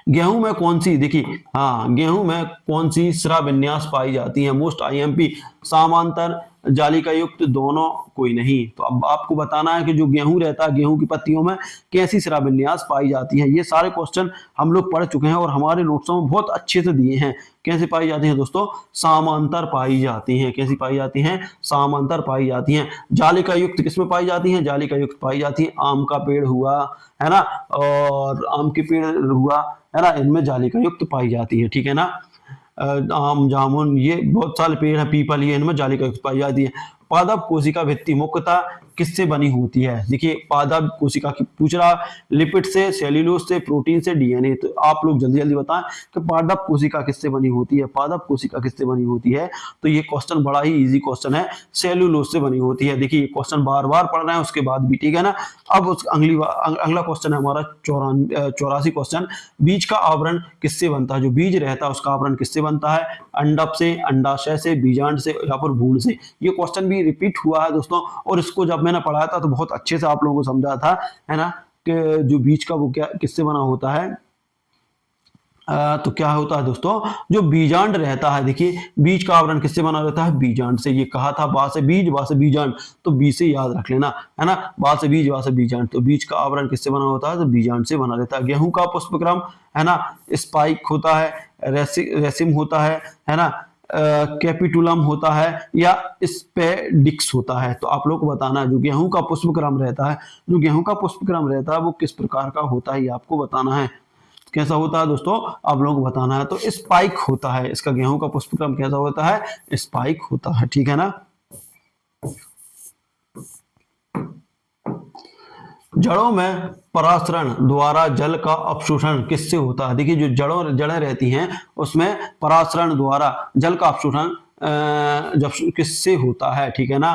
गेहूं में कौन सी, देखिए हाँ, गेहूं में कौन सी सिरा विन्यास पाई जाती है, मोस्ट आईएमपी, समांतर, जालिका युक्त, दोनों, कोई नहीं। तो अब आपको बताना है कि जो गेहूं रहता है, गेहूं की पत्तियों में कैसी सिरा विन्यास पाई जाती है। ये सारे क्वेश्चन हम लोग पढ़ चुके हैं और हमारे नोट्सों में बहुत अच्छे से दिए हैं। कैसे पाई जाती हैं दोस्तों, समांतर पाई जाती हैं। कैसी पाई जाती हैं, समांतर पाई जाती हैं। जालिका युक्त किसमें पाई जाती हैं, जालिका युक्त पाई जाती है आम का पेड़ हुआ, है ना, और आम के पेड़ हुआ, है ना, इनमें जालिका युक्त पाई जाती है, ठीक है ना। आम, जामुन, ये बहुत सारे पेड़ हैं, पीपल, ये इनमें जालिका युक्त पाई जाती है। पादप कोशिका भित्ति मुख्यतः किससे बनी होती है, देखिए पादप कोशिका की पूछ रहा, लिपिड से, सेल्यूलोज से, प्रोटीन से, डीएनए। तो आप लोग जल्दी जल्दी बताएं कि पादप कोशिका किससे बनी होती है, पादप कोशिका किससे बनी होती है। तो ये क्वेश्चन बड़ा ही इजी क्वेश्चन है, सेल्यूलोज से बनी होती है। देखिए क्वेश्चन बार बार पढ़ रहे हैं उसके बाद भी, ठीक है ना। अब अगला क्वेश्चन है हमारा 84 क्वेश्चन, बीज का आवरण किससे बनता है, जो बीज रहता है उसका आवरण किससे बनता है, अंडक से, अंडाशय से, बीजांड से या फिर भ्रूण से। ये क्वेश्चन भी रिपीट हुआ है दोस्तों, और इसको जब मैंने पढ़ाया था तो बहुत अच्छे से आप लोगों को समझा था, है ना, कि जो बीज का वो क्या किससे बना होता है। तो क्या होता है दोस्तों, जो बीजांड रहता है, देखिए बीज का आवरण किससे बना रहता है, बीजांड से। ये कहा था बा से बीज, बा से बीजांड, तो बी से याद रख लेना, है ना, बा से बीज, बा से बीजांड। तो बीज का आवरण किससे बना होता है, तो बीजांड से बना रहता है। गेहूं का पुष्पक्रम, है ना, स्पाइक होता है, रेसिम होता है ना, कैपिटुलम होता है या स्पेडिक्स होता है। तो आप लोग को बताना है जो गेहूं का पुष्पक्रम रहता है, जो गेहूं का पुष्पक्रम रहता है वो किस प्रकार का होता है, ये आपको बताना है। कैसा होता है दोस्तों, आप लोगों को बताना है। तो स्पाइक होता है इसका, गेहूं का पुष्पक्रम कैसा होता है, स्पाइक होता है, ठीक है ना। जड़ों में परासरण द्वारा जल का अपशोषण किससे होता है। देखिए जो जड़ें रहती हैं उसमें परासरण द्वारा जल का अपशोषण जब किससे होता है, ठीक है ना।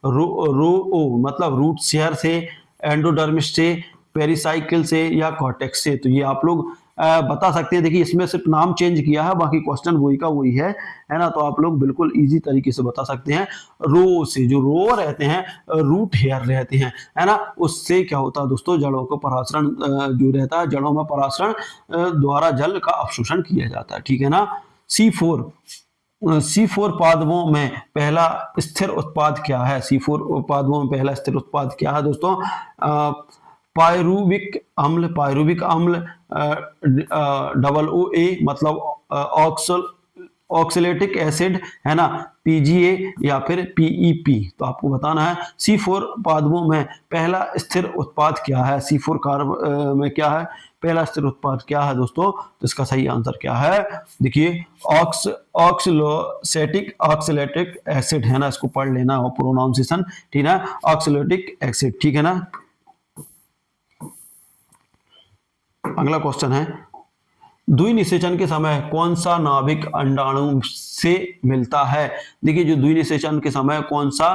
मतलब रूट शेयर से, एंडोडर्मिस से, पेरिसाइकिल से या कॉर्टेक्स से। तो ये आप लोग बता सकते हैं। देखिए इसमें सिर्फ नाम चेंज किया है, बाकी क्वेश्चन वही का वही है ना। तो आप लोग बिल्कुल इजी तरीके से बता सकते हैं। रो से, जो रो रहते हैं रूट हेयर रहते हैं, है ना, उससे क्या होता है दोस्तों, जड़ों को परासरण जो रहता है, जड़ों में परासरण द्वारा जल का अवशोषण किया जाता है, ठीक है ना। C4 पादपों में पहला स्थिर उत्पाद क्या है। C4 पादपों में पहला स्थिर उत्पाद क्या है दोस्तों, पायरुविक अम्ल, OOA मतलब ऑक्सलेटिक एसिड, है ना, PGA या फिर PEP। तो आपको बताना है C4 पादपों में पहला स्थिर उत्पाद क्या है। C4 कार्ब में क्या है, पहला स्थिर उत्पाद क्या है दोस्तों। तो इसका सही आंसर क्या है, देखिए ऑक्सलेटिक एसिड, है ना, इसको पढ़ लेना और प्रोनाउंसिएशन, ठीक है, ऑक्सलेटिक एसिड, ठीक है ना। अगला क्वेश्चन है, द्विनिषेचन के समय कौन सा नाभिक अंडाणु से मिलता है। देखिए जो द्विनिषेचन के समय कौन सा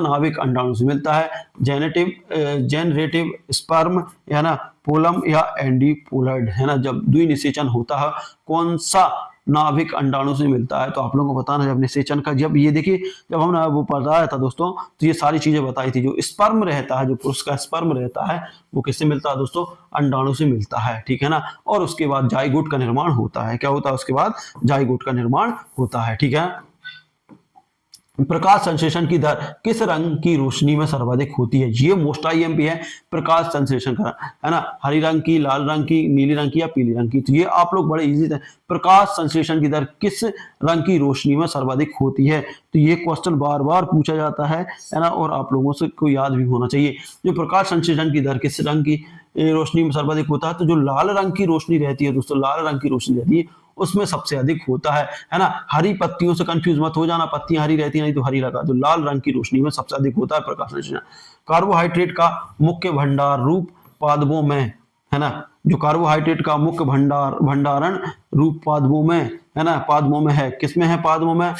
नाभिक अंडाणु से मिलता है। जेनरेटिव स्पर्म, है ना, पोलम या एंडीपोलड, है ना। जब द्विनिषेचन होता है कौन सा नाभिक अंडाणु से मिलता है। तो आप लोगों को बताना जब निषेचन का, जब ये देखिए जब हमने वो बताया था दोस्तों, तो ये सारी चीजें बताई थी। जो स्पर्म रहता है, जो पुरुष का स्पर्म रहता है, वो किससे मिलता है दोस्तों, अंडाणु से मिलता है, ठीक है ना। और उसके बाद जाइगोट का निर्माण होता है। क्या होता है उसके बाद, जाइगोट का निर्माण होता है, ठीक है। प्रकाश संश्लेषण की दर किस रंग की रोशनी में सर्वाधिक होती है। ये मोस्ट IMP है, प्रकाश संश्लेषण का, है ना, हरी रंग की, लाल रंग की, नीली रंग की या पीली रंग की। तो ये आप लोग बड़े इजी थे। प्रकाश संश्लेषण की दर किस रंग की रोशनी में सर्वाधिक होती है। तो ये क्वेश्चन बार बार पूछा जाता है ना, और आप लोगों से को याद भी होना चाहिए। जो प्रकाश संश्लेषण की दर किस रंग की रोशनी में सर्वाधिक होता है, तो जो लाल रंग की रोशनी रहती है दोस्तों, लाल रंग की रोशनी रहती है उसमें सबसे अधिक होता है ना। हरी पत्तियों से कंफ्यूज मत हो जाना, पत्तियां हरी रहती है नहीं तो हरी लगा, तो लाल रंग की रोशनी में सबसे अधिक होता है प्रकाश संश्लेषण। कार्बोहाइड्रेट का मुख्य भंडार रूप पादपों में, है ना, जो कार्बोहाइड्रेट का मुख्य भंडारण रूप पादपों में, है ना, पादपों में है, किसमें है, पादपों में,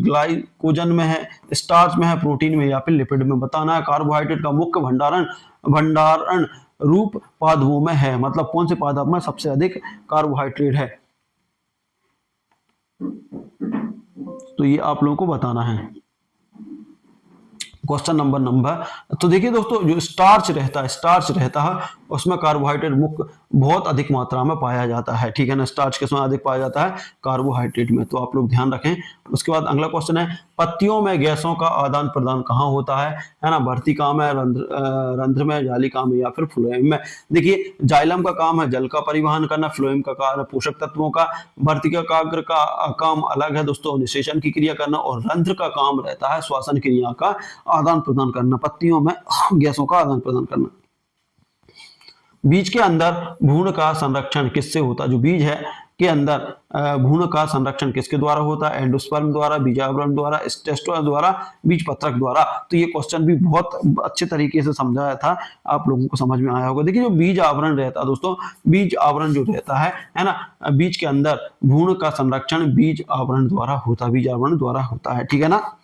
ग्लाइकोजन में है, स्टार्च में है, प्रोटीन में या फिर लिपिड में। बताना है कार्बोहाइड्रेट का मुख्य भंडारण रूप पादपों में है, मतलब कौन से पादप में सबसे अधिक कार्बोहाइड्रेट है। तो ये आप लोगों को बताना है। क्वेश्चन नंबर तो देखिए दोस्तों, जो स्टार्च रहता है उसमें कार्बोहाइड्रेट मुख्य बहुत अधिक मात्रा में पाया जाता है, ठीक है ना। स्टार्च किसमें अधिक पाया जाता है, कार्बोहाइड्रेट में। तो आप लोग ध्यान रखें। उसके बाद अगला क्वेश्चन है, पत्तियों में गैसों का आदान प्रदान कहाँ होता है ना। भर्तिका में, रंध्र में, जालिका में या फिर फ्लोएम में। देखिए जाइलम का काम है जल का परिवहन करना, फ्लोएम का काम है पोषक तत्वों का, भर्तिका काग्र का काम अलग है दोस्तों, निषेचन की क्रिया करना, और रंध्र का काम रहता है श्वसन क्रिया का आदान प्रदान करना, पत्तियों में गैसों का आदान प्रदान करना। बीज के अंदर भ्रूण का संरक्षण किससे होता है। जो बीज है के अंदर भ्रूण का संरक्षण किसके द्वारा होता है, एंडोस्पर्म द्वारा, बीजावरण द्वारा, टेस्टोस्टेरोन द्वारा, बीज पत्रक द्वारा। तो ये क्वेश्चन भी बहुत अच्छे तरीके से समझाया था, आप लोगों को समझ में आया होगा। देखिए जो बीज आवरण रहता है दोस्तों, बीज आवरण जो रहता है ना, बीज के अंदर भ्रूण का संरक्षण बीज आवरण द्वारा होता है, ठीक है ना।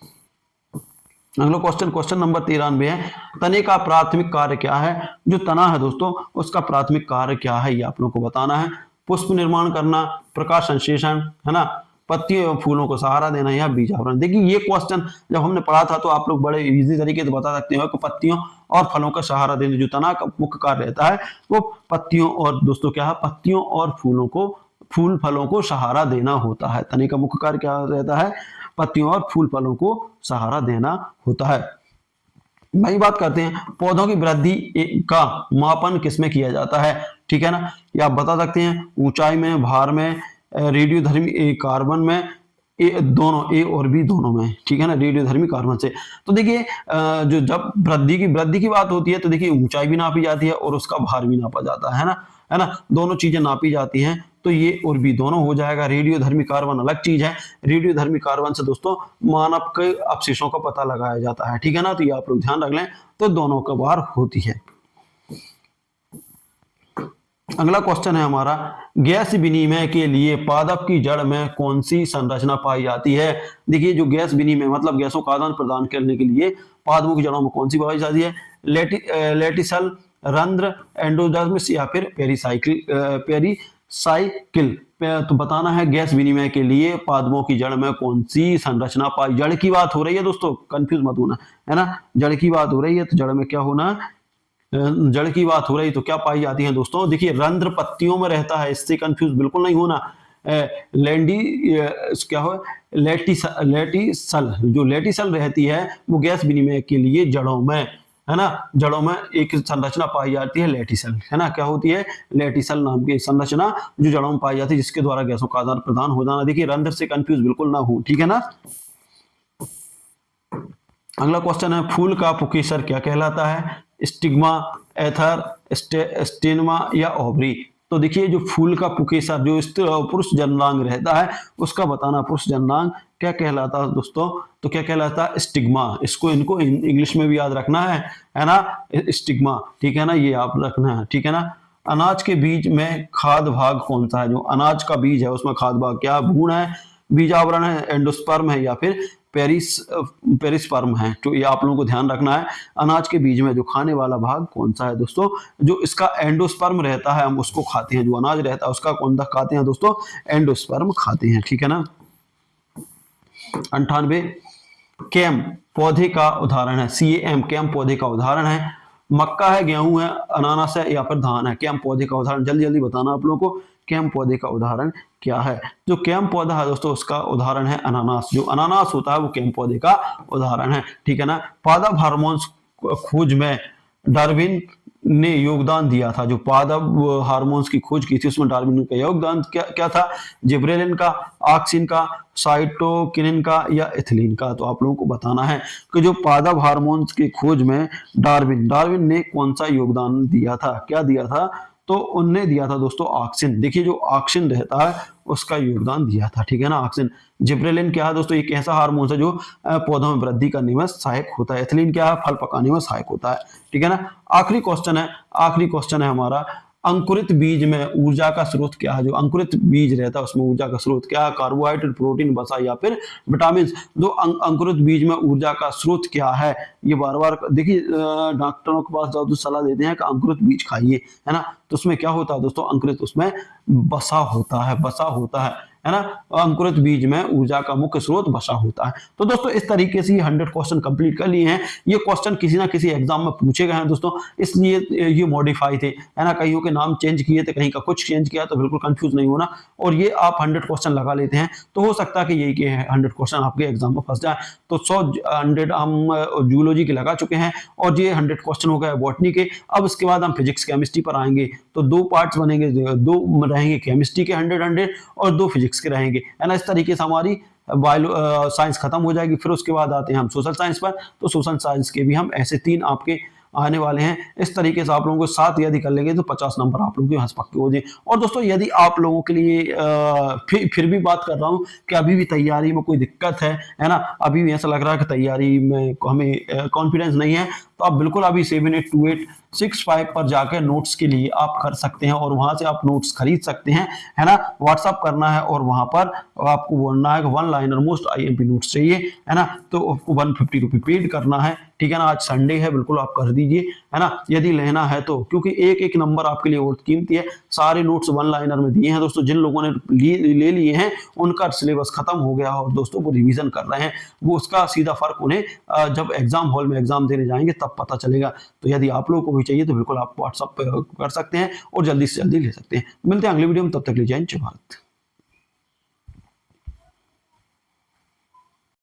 अगला क्वेश्चन नंबर 93 है, तने का प्राथमिक कार्य क्या है। जो तना है दोस्तों उसका प्राथमिक कार्य क्या है, ये आप लोगों को बताना है। पुष्प निर्माण करना, प्रकाश संश्लेषण, है ना, पत्तियों एवं फूलों को सहारा देना या बीज आवरण। देखिए ये क्वेश्चन जब हमने पढ़ा था तो आप लोग बड़े इजी तरीके से बता सकते हो कि पत्तियों और फलों का सहारा देना, जो तना का मुख्य कार्य रहता है वो पत्तियों और दोस्तों क्या है, पत्तियों और फूल फलों को सहारा देना होता है। तने का मुख्य कार्य क्या रहता है, पत्तियों और फूल फलों को सहारा देना होता है। वही बात करते हैं, पौधों की वृद्धि का मापन किसमें किया जाता है, ठीक है ना। या आप बता सकते हैं ऊंचाई में, भार में, रेडियोधर्मी कार्बन में, दोनों ए और बी दोनों में, ठीक है ना, रेडियोधर्मी कार्बन से। तो देखिए जो जब वृद्धि की बात होती है तो देखिए ऊंचाई भी नापी जाती है और उसका भार भी नापा जाता है ना, दोनों चीजें नापी जाती हैं। तो ये और बी दोनों हो जाएगा। रेडियोधर्मी कार्बन अलग चीज है। रेडियोधर्मी कार्बन से दोस्तों मानव के अवशेषों का पता लगाया जाता है, ठीक है ना, तो ये आप लोग ध्यान रख लें। तो दोनों का भार होती है। अगला क्वेश्चन है हमारा, गैस विनिमय के लिए पादप की जड़ में कौन सी संरचना पाई जाती है। देखिए जो गैस विनिमय मतलब गैसों का आदान प्रदान करने के लिए पादपों की जड़ों में कौन सी पाई जाती है, लेटिसल, रंध्र, एंडोडर्मिस या फिर पेरिसाइकिल। तो बताना है गैस विनिमय के लिए पादपों की जड़ में कौन सी संरचना पाई। जड़ की बात हो रही है दोस्तों, कंफ्यूज मत होना, है ना, जड़ की बात हो रही है तो जड़ में क्या होना, जड़ की बात हो रही तो क्या पाई जाती है दोस्तों। देखिए रंध्र पत्तियों में रहता है, इससे कंफ्यूज बिल्कुल नहीं होना। लैंडी क्या हो, लेटिसल, जो लेटिसल रहती है वो गैस विनिमय के लिए जड़ों में, है ना, जड़ों में एक संरचना पाई जाती है लेटिसल, है ना, क्या होती है, लेटिसल नाम की संरचना जो जड़ों में पाई जाती है, जिसके द्वारा गैसों का आदान प्रदान हो जाना। देखिए रंध्र से कंफ्यूज बिल्कुल ना हो, ठीक है ना। अगला क्वेश्चन है, फूल का पुकेसर क्या कहलाता है, स्टिग्मा, एथर, स्टेनमा या ओवरी। तो देखिए जो फूल का पुकेसर जो पुरुष जननांग रहता है उसका बताना, पुरुष जननांग क्या कहलाता है दोस्तों, तो क्या कहलाता है, स्टिग्मा। इसको इनको इंग्लिश में भी याद रखना है ना, स्टिग्मा, ठीक है ना, ये आप रखना है, ठीक है ना। अनाज के बीज में खाद भाग कौन सा है, जो अनाज का बीज है उसमें खाद भाग क्या, भ्रूण है, बीजावरण है, एंडोस्पर्म है या फिर पेरिस्पर्म है। तो ये आप लोगों को ध्यान रखना है। अनाज के बीज में जो खाने वाला भाग कौन सा है दोस्तों, जो इसका एंडोस्पर्म रहता है हम उसको खाते हैं, जो अनाज रहता है उसका कौन सा खाते हैं दोस्तों, एंडोस्पर्म खाते हैं, ठीक है ना। 98, कैम पौधे का उदाहरण है, CAM कैम पौधे का उदाहरण है। मक्का है, गेहूं है, अनानास है या फिर धान है। कैम पौधे का उदाहरण जल्दी जल्दी बताना आप लोगों को, कैम पौधे का उदाहरण क्या है। जो कैम पौधा है दोस्तों उसका उदाहरण है अनानास, जो अनानास होता है वो कैम पौधे का उदाहरण है, ठीक है ना। पादप हार्मोन्स खोज में डार्विन ने योगदान दिया था, जो पादप हार्मोन्स की खोज की थी उसमें डार्विन का योगदान क्या था, जिब्रेलिन का, ऑक्सिन का, साइटोकिनिन का या एथिलीन का। तो आप लोगों को बताना है कि जो पादप हार्मोन्स की खोज में डार्विन ने कौन सा योगदान दिया था, क्या दिया था, तो उनने दिया था दोस्तों ऑक्सिन। देखिए जो ऑक्सिन रहता है उसका योगदान दिया था, ठीक है ना, ऑक्सिन। जिब्रेलिन क्या है दोस्तों, एक ऐसा हार्मोन है जो पौधों में वृद्धि करने में सहायक होता है। एथिलीन क्या है, फल पकाने में सहायक होता है, ठीक है ना। आखिरी क्वेश्चन है हमारा, अंकुरित बीज में ऊर्जा का स्रोत क्या है। जो अंकुरित बीज रहता है उसमें ऊर्जा का स्रोत क्या है, कार्बोहाइड्रेट, प्रोटीन, वसा या फिर विटामिन। दो अंकुरित बीज में ऊर्जा का स्रोत क्या है, ये बार बार देखिए डॉक्टरों के पास जाओ तो सलाह देते हैं कि अंकुरित बीज खाइए, है ना, तो उसमें क्या होता है दोस्तों, अंकुरित उसमें वसा होता है ना, अंकुरित बीज में ऊर्जा का मुख्य स्रोत वसा होता है। तो दोस्तों इस तरीके से ये 100 क्वेश्चन कंप्लीट कर लिए हैं। ये क्वेश्चन किसी ना किसी एग्जाम में पूछे गए हैं दोस्तों, इसलिए ये मॉडिफाई थे, है ना, कईयों के नाम चेंज किए थे, कहीं का कुछ चेंज किया, तो बिल्कुल कंफ्यूज नहीं होना। और ये आप 100 क्वेश्चन लगा लेते हैं तो हो सकता है कि यही के 100 क्वेश्चन आपके एग्जाम में फंस जाए। तो 100 हम जूलॉजी के लगा चुके हैं और ये 100 क्वेश्चन हो गए बॉटनी के। अब इसके बाद हम फिजिक्स केमिस्ट्री पर आएंगे, तो 2 पार्ट्स बनेंगे, 2 रहेंगे केमिस्ट्री के 100 और 2 फिजिक्स के रहेंगे, है ना। इस तरीके से हमारी बायो साइंस खत्म हो जाएगी। फिर उसके बाद आते हैं हम सोशल साइंस पर, तो सोशल साइंस के भी हम ऐसे 3 आपके आने वाले हैं। इस तरीके से आप लोगों को 7 यदि कर लेंगे तो 50 नंबर आप लोगों के यहाँ पक्के हो जाए। और दोस्तों यदि आप लोगों के लिए फिर भी बात कर रहा हूँ कि अभी भी तैयारी में कोई दिक्कत है ना, अभी भी ऐसा लग रहा है कि तैयारी में हमें कॉन्फिडेंस नहीं है, तो आप बिल्कुल अभी 782865 पर जाकर नोट्स के लिए आप कर सकते हैं और वहां से आप नोट्स खरीद सकते हैं, है ना। व्हाट्सअप करना है और वहां पर आपको बोलना है कि 1 लाइनर मोस्ट IMP नोट्स चाहिए, है ना, तो आपको 150 रुपये पेड करना है, ठीक है ना। आज संडे है, बिल्कुल आप कर दीजिए, है ना, यदि लेना है तो, क्योंकि एक एक नंबर आपके लिए बहुत कीमती है। सारे नोट्स 1 लाइनर में दिए हैं दोस्तों, जिन लोगों ने ले लिए हैं उनका सिलेबस खत्म हो गया और दोस्तों वो रिवीजन कर रहे हैं, वो उसका सीधा फर्क उन्हें जब एग्जाम हॉल में एग्जाम देने जाएंगे तब पता चलेगा। तो यदि आप लोगों को भी चाहिए तो बिल्कुल आप व्हाट्सएप कर सकते हैं और जल्दी से जल्दी ले सकते हैं। मिलते हैं अगले वीडियो में, तब तक ले जाए जय भारत।